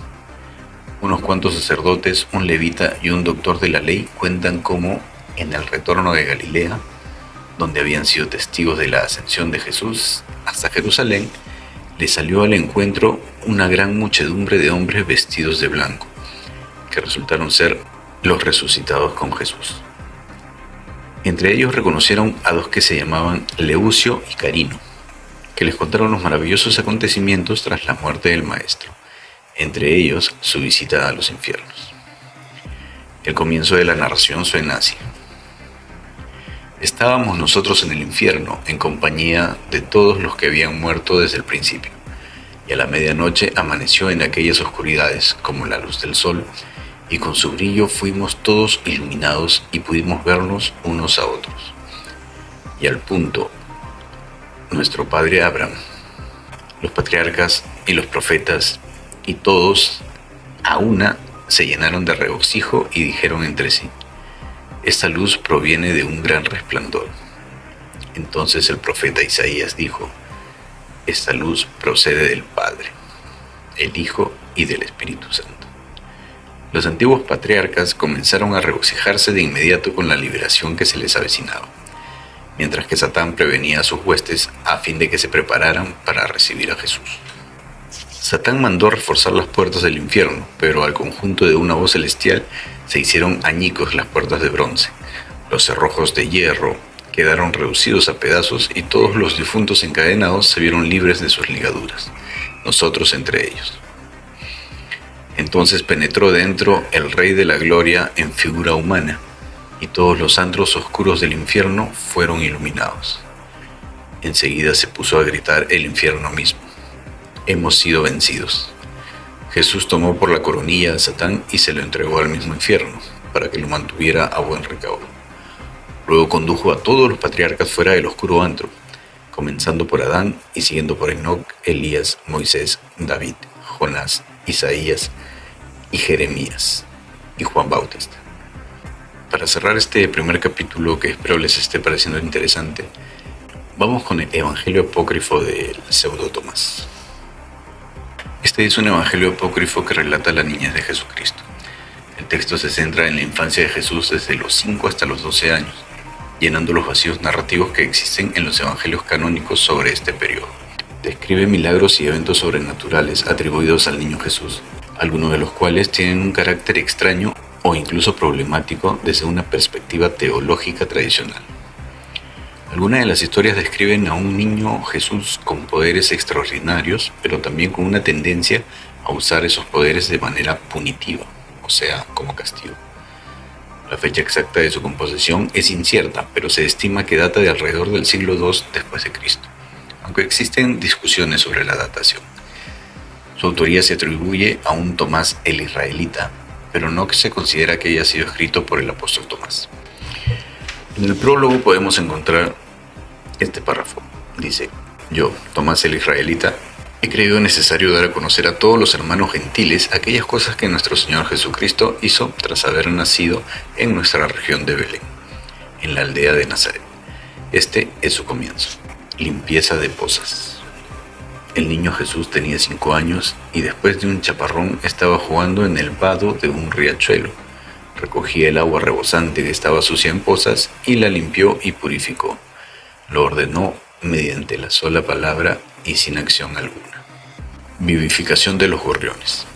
Unos cuantos sacerdotes, un levita y un doctor de la ley cuentan cómo, en el retorno de Galilea, donde habían sido testigos de la ascensión de Jesús hasta Jerusalén, le salió al encuentro una gran muchedumbre de hombres vestidos de blanco, que resultaron ser los resucitados con Jesús. Entre ellos reconocieron a dos que se llamaban Leucio y Carino, que les contaron los maravillosos acontecimientos tras la muerte del Maestro, entre ellos su visita a los infiernos. El comienzo de la narración suena así: «Estábamos nosotros en el infierno, en compañía de todos los que habían muerto desde el principio, y a la medianoche amaneció en aquellas oscuridades como la luz del sol, y con su brillo fuimos todos iluminados y pudimos vernos unos a otros. Y al punto, nuestro padre Abraham, los patriarcas y los profetas, y todos a una se llenaron de regocijo y dijeron entre sí: esta luz proviene de un gran resplandor. Entonces el profeta Isaías dijo: esta luz procede del Padre, el Hijo y del Espíritu Santo. Los antiguos patriarcas comenzaron a regocijarse de inmediato con la liberación que se les avecinaba, mientras que Satán prevenía a sus huestes a fin de que se prepararan para recibir a Jesús. Satán mandó reforzar las puertas del infierno, pero al conjunto de una voz celestial se hicieron añicos las puertas de bronce, los cerrojos de hierro quedaron reducidos a pedazos y todos los difuntos encadenados se vieron libres de sus ligaduras, nosotros entre ellos. Entonces penetró dentro el Rey de la Gloria en figura humana, y todos los antros oscuros del infierno fueron iluminados. Enseguida se puso a gritar el infierno mismo: hemos sido vencidos. Jesús tomó por la coronilla a Satán y se lo entregó al mismo infierno, para que lo mantuviera a buen recaudo. Luego condujo a todos los patriarcas fuera del oscuro antro, comenzando por Adán y siguiendo por Enoc, Elías, Moisés, David, Jonás, Isaías y Jeremías y Juan Bautista. Para cerrar este primer capítulo, que espero les esté pareciendo interesante, vamos con el Evangelio apócrifo del pseudo Tomás. Este es un evangelio apócrifo que relata la niñez de Jesucristo. El texto se centra en la infancia de Jesús desde los 5 hasta los 12 años, llenando los vacíos narrativos que existen en los evangelios canónicos sobre este periodo. Describe milagros y eventos sobrenaturales atribuidos al niño Jesús, algunos de los cuales tienen un carácter extraño o incluso problemático desde una perspectiva teológica tradicional. Algunas de las historias describen a un niño Jesús con poderes extraordinarios, pero también con una tendencia a usar esos poderes de manera punitiva, o sea, como castigo. La fecha exacta de su composición es incierta, pero se estima que data de alrededor del siglo II después de Cristo, aunque existen discusiones sobre la datación. Su autoría se atribuye a un Tomás el Israelita, pero no se considera que haya sido escrito por el apóstol Tomás. En el prólogo podemos encontrar este párrafo. Dice: yo, Tomás el Israelita, he creído necesario dar a conocer a todos los hermanos gentiles aquellas cosas que nuestro Señor Jesucristo hizo tras haber nacido en nuestra región de Belén, en la aldea de Nazaret. Este es su comienzo: limpieza de pozas. El niño Jesús tenía 5 años y después de un chaparrón estaba jugando en el vado de un riachuelo. Recogía el agua rebosante que estaba sucia en pozas y la limpió y purificó. Lo ordenó mediante la sola palabra y sin acción alguna. Vivificación de los gorriones.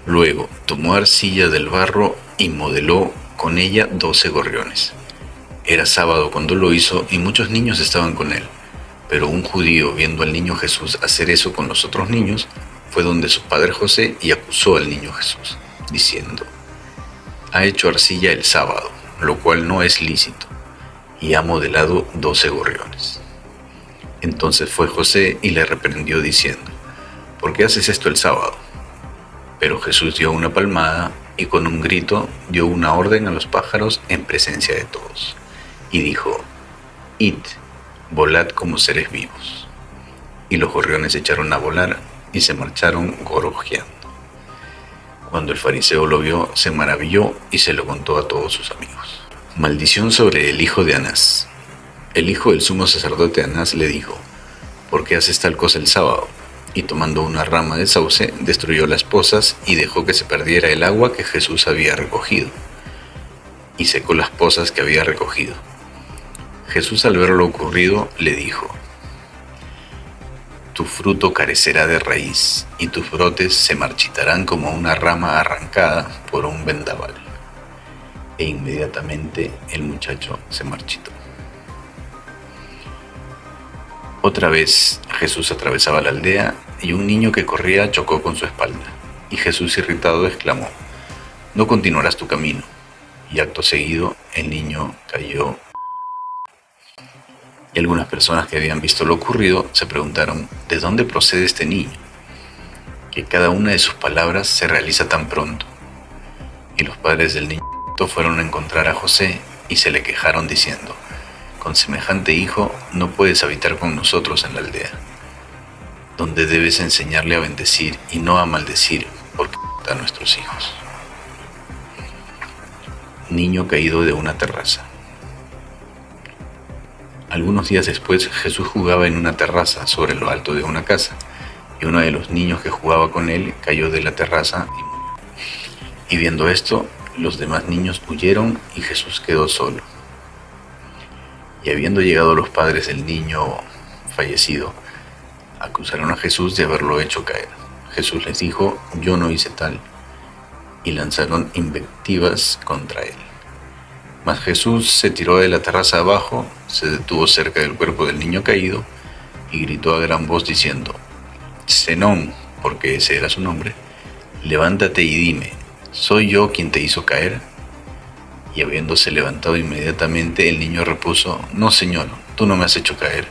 Luego tomó arcilla del barro y modeló con ella 12 gorriones. Era sábado cuando lo hizo y muchos niños estaban con él. Pero un judío, viendo al niño Jesús hacer eso con los otros niños, fue donde su padre José y acusó al niño Jesús, diciendo: ha hecho arcilla el sábado, lo cual no es lícito, y ha modelado 12 gorriones. Entonces fue José y le reprendió diciendo: ¿por qué haces esto el sábado? Pero Jesús dio una palmada y con un grito dio una orden a los pájaros en presencia de todos, y dijo: id, volad como seres vivos. Y los gorriones echaron a volar y se marcharon gorjeando. Cuando el fariseo lo vio, se maravilló y se lo contó a todos sus amigos. Maldición sobre el hijo de Anás. El hijo del sumo sacerdote Anás le dijo: ¿por qué haces tal cosa el sábado? Y tomando una rama de sauce, destruyó las pozas y dejó que se perdiera el agua que Jesús había recogido. Y secó las pozas que había recogido. Jesús, al ver lo ocurrido, le dijo: tu fruto carecerá de raíz, y tus brotes se marchitarán como una rama arrancada por un vendaval. E inmediatamente el muchacho se marchitó. Otra vez Jesús atravesaba la aldea y un niño que corría chocó con su espalda. Y Jesús, irritado, exclamó: no continuarás tu camino. Y acto seguido el niño cayó. Y algunas personas que habían visto lo ocurrido se preguntaron: ¿de dónde procede este niño? Que cada una de sus palabras se realiza tan pronto. Y los padres del niño fueron a encontrar a José y se le quejaron diciendo: con semejante hijo no puedes habitar con nosotros en la aldea, donde debes enseñarle a bendecir y no a maldecir, porque a nuestros hijos. Niño caído de una terraza. Algunos días después, Jesús jugaba en una terraza sobre lo alto de una casa, y uno de los niños que jugaba con él cayó de la terraza y murió. Y viendo esto, los demás niños huyeron y Jesús quedó solo. Y habiendo llegado los padres del niño fallecido, acusaron a Jesús de haberlo hecho caer. Jesús les dijo: yo no hice tal, y lanzaron invectivas contra él. Mas Jesús se tiró de la terraza abajo, se detuvo cerca del cuerpo del niño caído y gritó a gran voz diciendo: Zenón, porque ese era su nombre, levántate y dime, ¿soy yo quien te hizo caer? Y habiéndose levantado inmediatamente, el niño repuso: No, Señor, tú no me has hecho caer,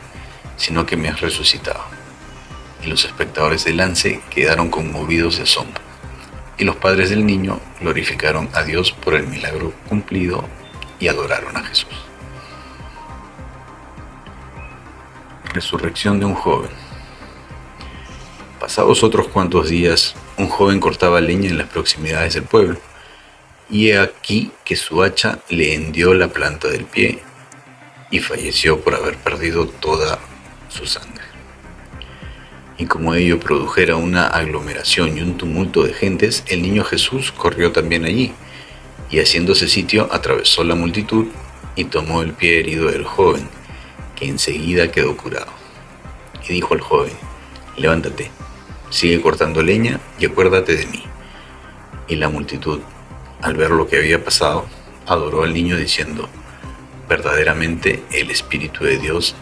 sino que me has resucitado. Y los espectadores del lance quedaron conmovidos de asombro. Y los padres del niño glorificaron a Dios por el milagro cumplido y adoraron a Jesús. Resurrección de un joven. Pasados otros cuantos días, un joven cortaba leña en las proximidades del pueblo, y he aquí que su hacha le hendió la planta del pie, y falleció por haber perdido toda su sangre. Y como ello produjera una aglomeración y un tumulto de gentes, el niño Jesús corrió también allí, y haciéndose sitio atravesó la multitud y tomó el pie herido del joven, que enseguida quedó curado. Y dijo al joven: Levántate, sigue cortando leña y acuérdate de mí. Y la multitud, al ver lo que había pasado, adoró al niño diciendo: Verdaderamente el Espíritu de Dios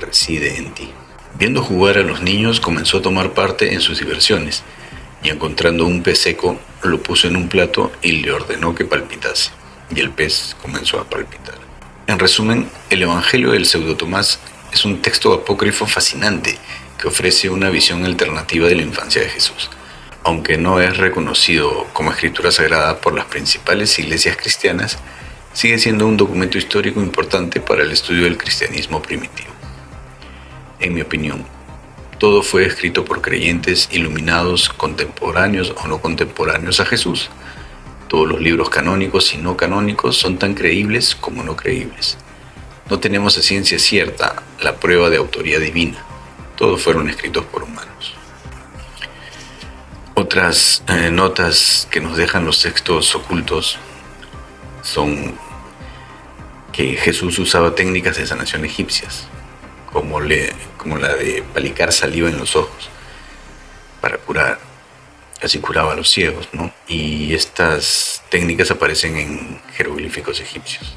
reside en ti. Viendo jugar a los niños, comenzó a tomar parte en sus diversiones, y encontrando un pez seco, lo puso en un plato y le ordenó que palpitase, y el pez comenzó a palpitar. En resumen, el Evangelio del Pseudo Tomás es un texto apócrifo fascinante que ofrece una visión alternativa de la infancia de Jesús. Aunque no es reconocido como escritura sagrada por las principales iglesias cristianas, sigue siendo un documento histórico importante para el estudio del cristianismo primitivo. En mi opinión, todo fue escrito por creyentes iluminados, contemporáneos o no contemporáneos a Jesús. Todos los libros canónicos y no canónicos son tan creíbles como no creíbles. No tenemos a ciencia cierta la prueba de autoría divina. Todos fueron escritos por humanos. Otras notas que nos dejan los textos ocultos son que Jesús usaba técnicas de sanación egipcias, como la de palicar saliva en los ojos para curar. Así curaba a los ciegos, ¿no? Y estas técnicas aparecen en jeroglíficos egipcios.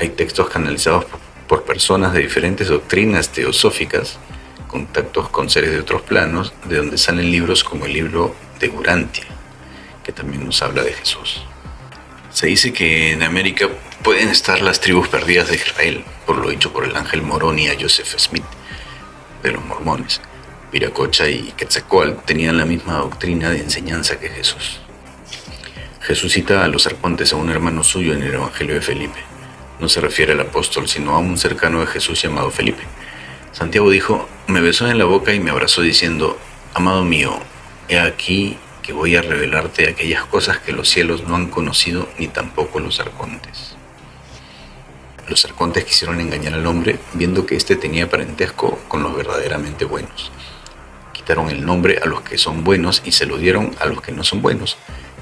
Hay textos canalizados por personas de diferentes doctrinas teosóficas, contactos con seres de otros planos, de donde salen libros como el libro de Urantia, que también nos habla de Jesús. Se dice que en América pueden estar las tribus perdidas de Israel, por lo dicho por el ángel Moroni a Joseph Smith, de los mormones. Viracocha y Quetzalcóatl tenían la misma doctrina de enseñanza que Jesús. Jesús cita a los arcontes a un hermano suyo en el Evangelio de Felipe. No se refiere al apóstol, sino a un cercano de Jesús llamado Felipe. Santiago dijo: me besó en la boca y me abrazó diciendo: amado mío, he aquí que voy a revelarte aquellas cosas que los cielos no han conocido ni tampoco los arcontes. Los arcontes quisieron engañar al hombre viendo que éste tenía parentesco con los verdaderamente buenos. Quitaron el nombre a los que son buenos y se lo dieron a los que no son buenos,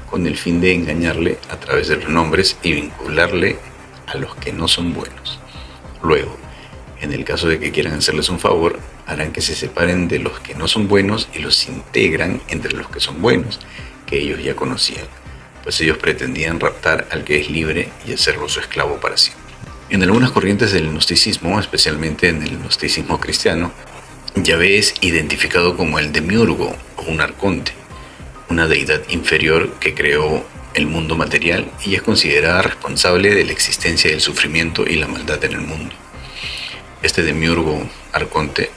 con el fin de engañarle a través de los nombres y vincularle a los que no son buenos. Luego, en el caso de que quieran hacerles un favor, harán que se separen de los que no son buenos y los integran entre los que son buenos, que ellos ya conocían, pues ellos pretendían raptar al que es libre y hacerlo su esclavo para siempre. En algunas corrientes del gnosticismo, especialmente en el gnosticismo cristiano, Yahvé es identificado como el demiurgo o un arconte, una deidad inferior que creó el mundo material y es considerada responsable de la existencia del sufrimiento y la maldad en el mundo. Este demiurgo arconte,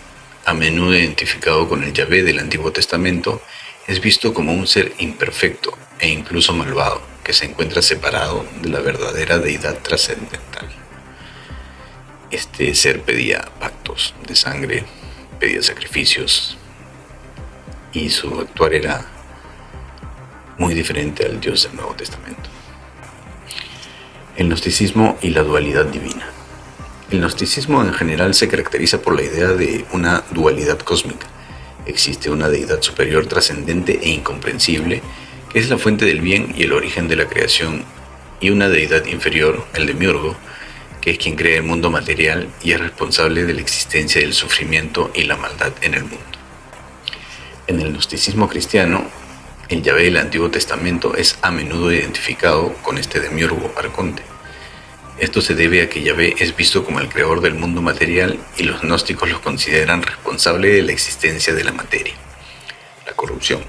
a menudo identificado con el Yahvé del Antiguo Testamento, es visto como un ser imperfecto e incluso malvado, que se encuentra separado de la verdadera deidad trascendental. Este ser pedía pactos de sangre, pedía sacrificios, y su actuar era muy diferente al Dios del Nuevo Testamento. El gnosticismo y la dualidad divina. El gnosticismo en general se caracteriza por la idea de una dualidad cósmica. Existe una deidad superior, trascendente e incomprensible, que es la fuente del bien y el origen de la creación, y una deidad inferior, el demiurgo, que es quien crea el mundo material y es responsable de la existencia del sufrimiento y la maldad en el mundo. En el gnosticismo cristiano, el Yahvé del Antiguo Testamento es a menudo identificado con este demiurgo arconte. Esto se debe a que Yahvé es visto como el creador del mundo material y los gnósticos los consideran responsable de la existencia de la materia, la corrupción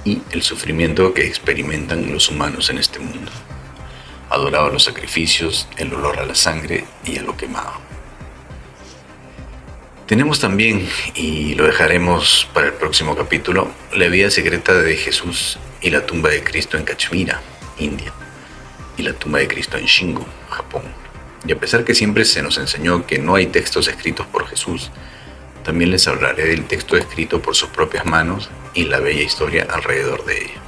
y el sufrimiento que experimentan los humanos en este mundo. Adoraba los sacrificios, el olor a la sangre y a lo quemado. Tenemos también, y lo dejaremos para el próximo capítulo, la vida secreta de Jesús y la tumba de Cristo en Cachemira, India, y la tumba de Cristo en Shingo, Japón. Y a pesar que siempre se nos enseñó que no hay textos escritos por Jesús, también les hablaré del texto escrito por sus propias manos y la bella historia alrededor de ella.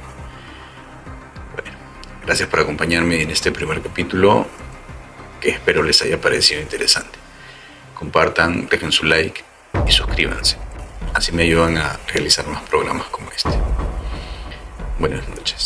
Bueno, gracias por acompañarme en este primer capítulo, que espero les haya parecido interesante. Compartan, dejen su like y suscríbanse. Así me ayudan a realizar más programas como este. Buenas noches.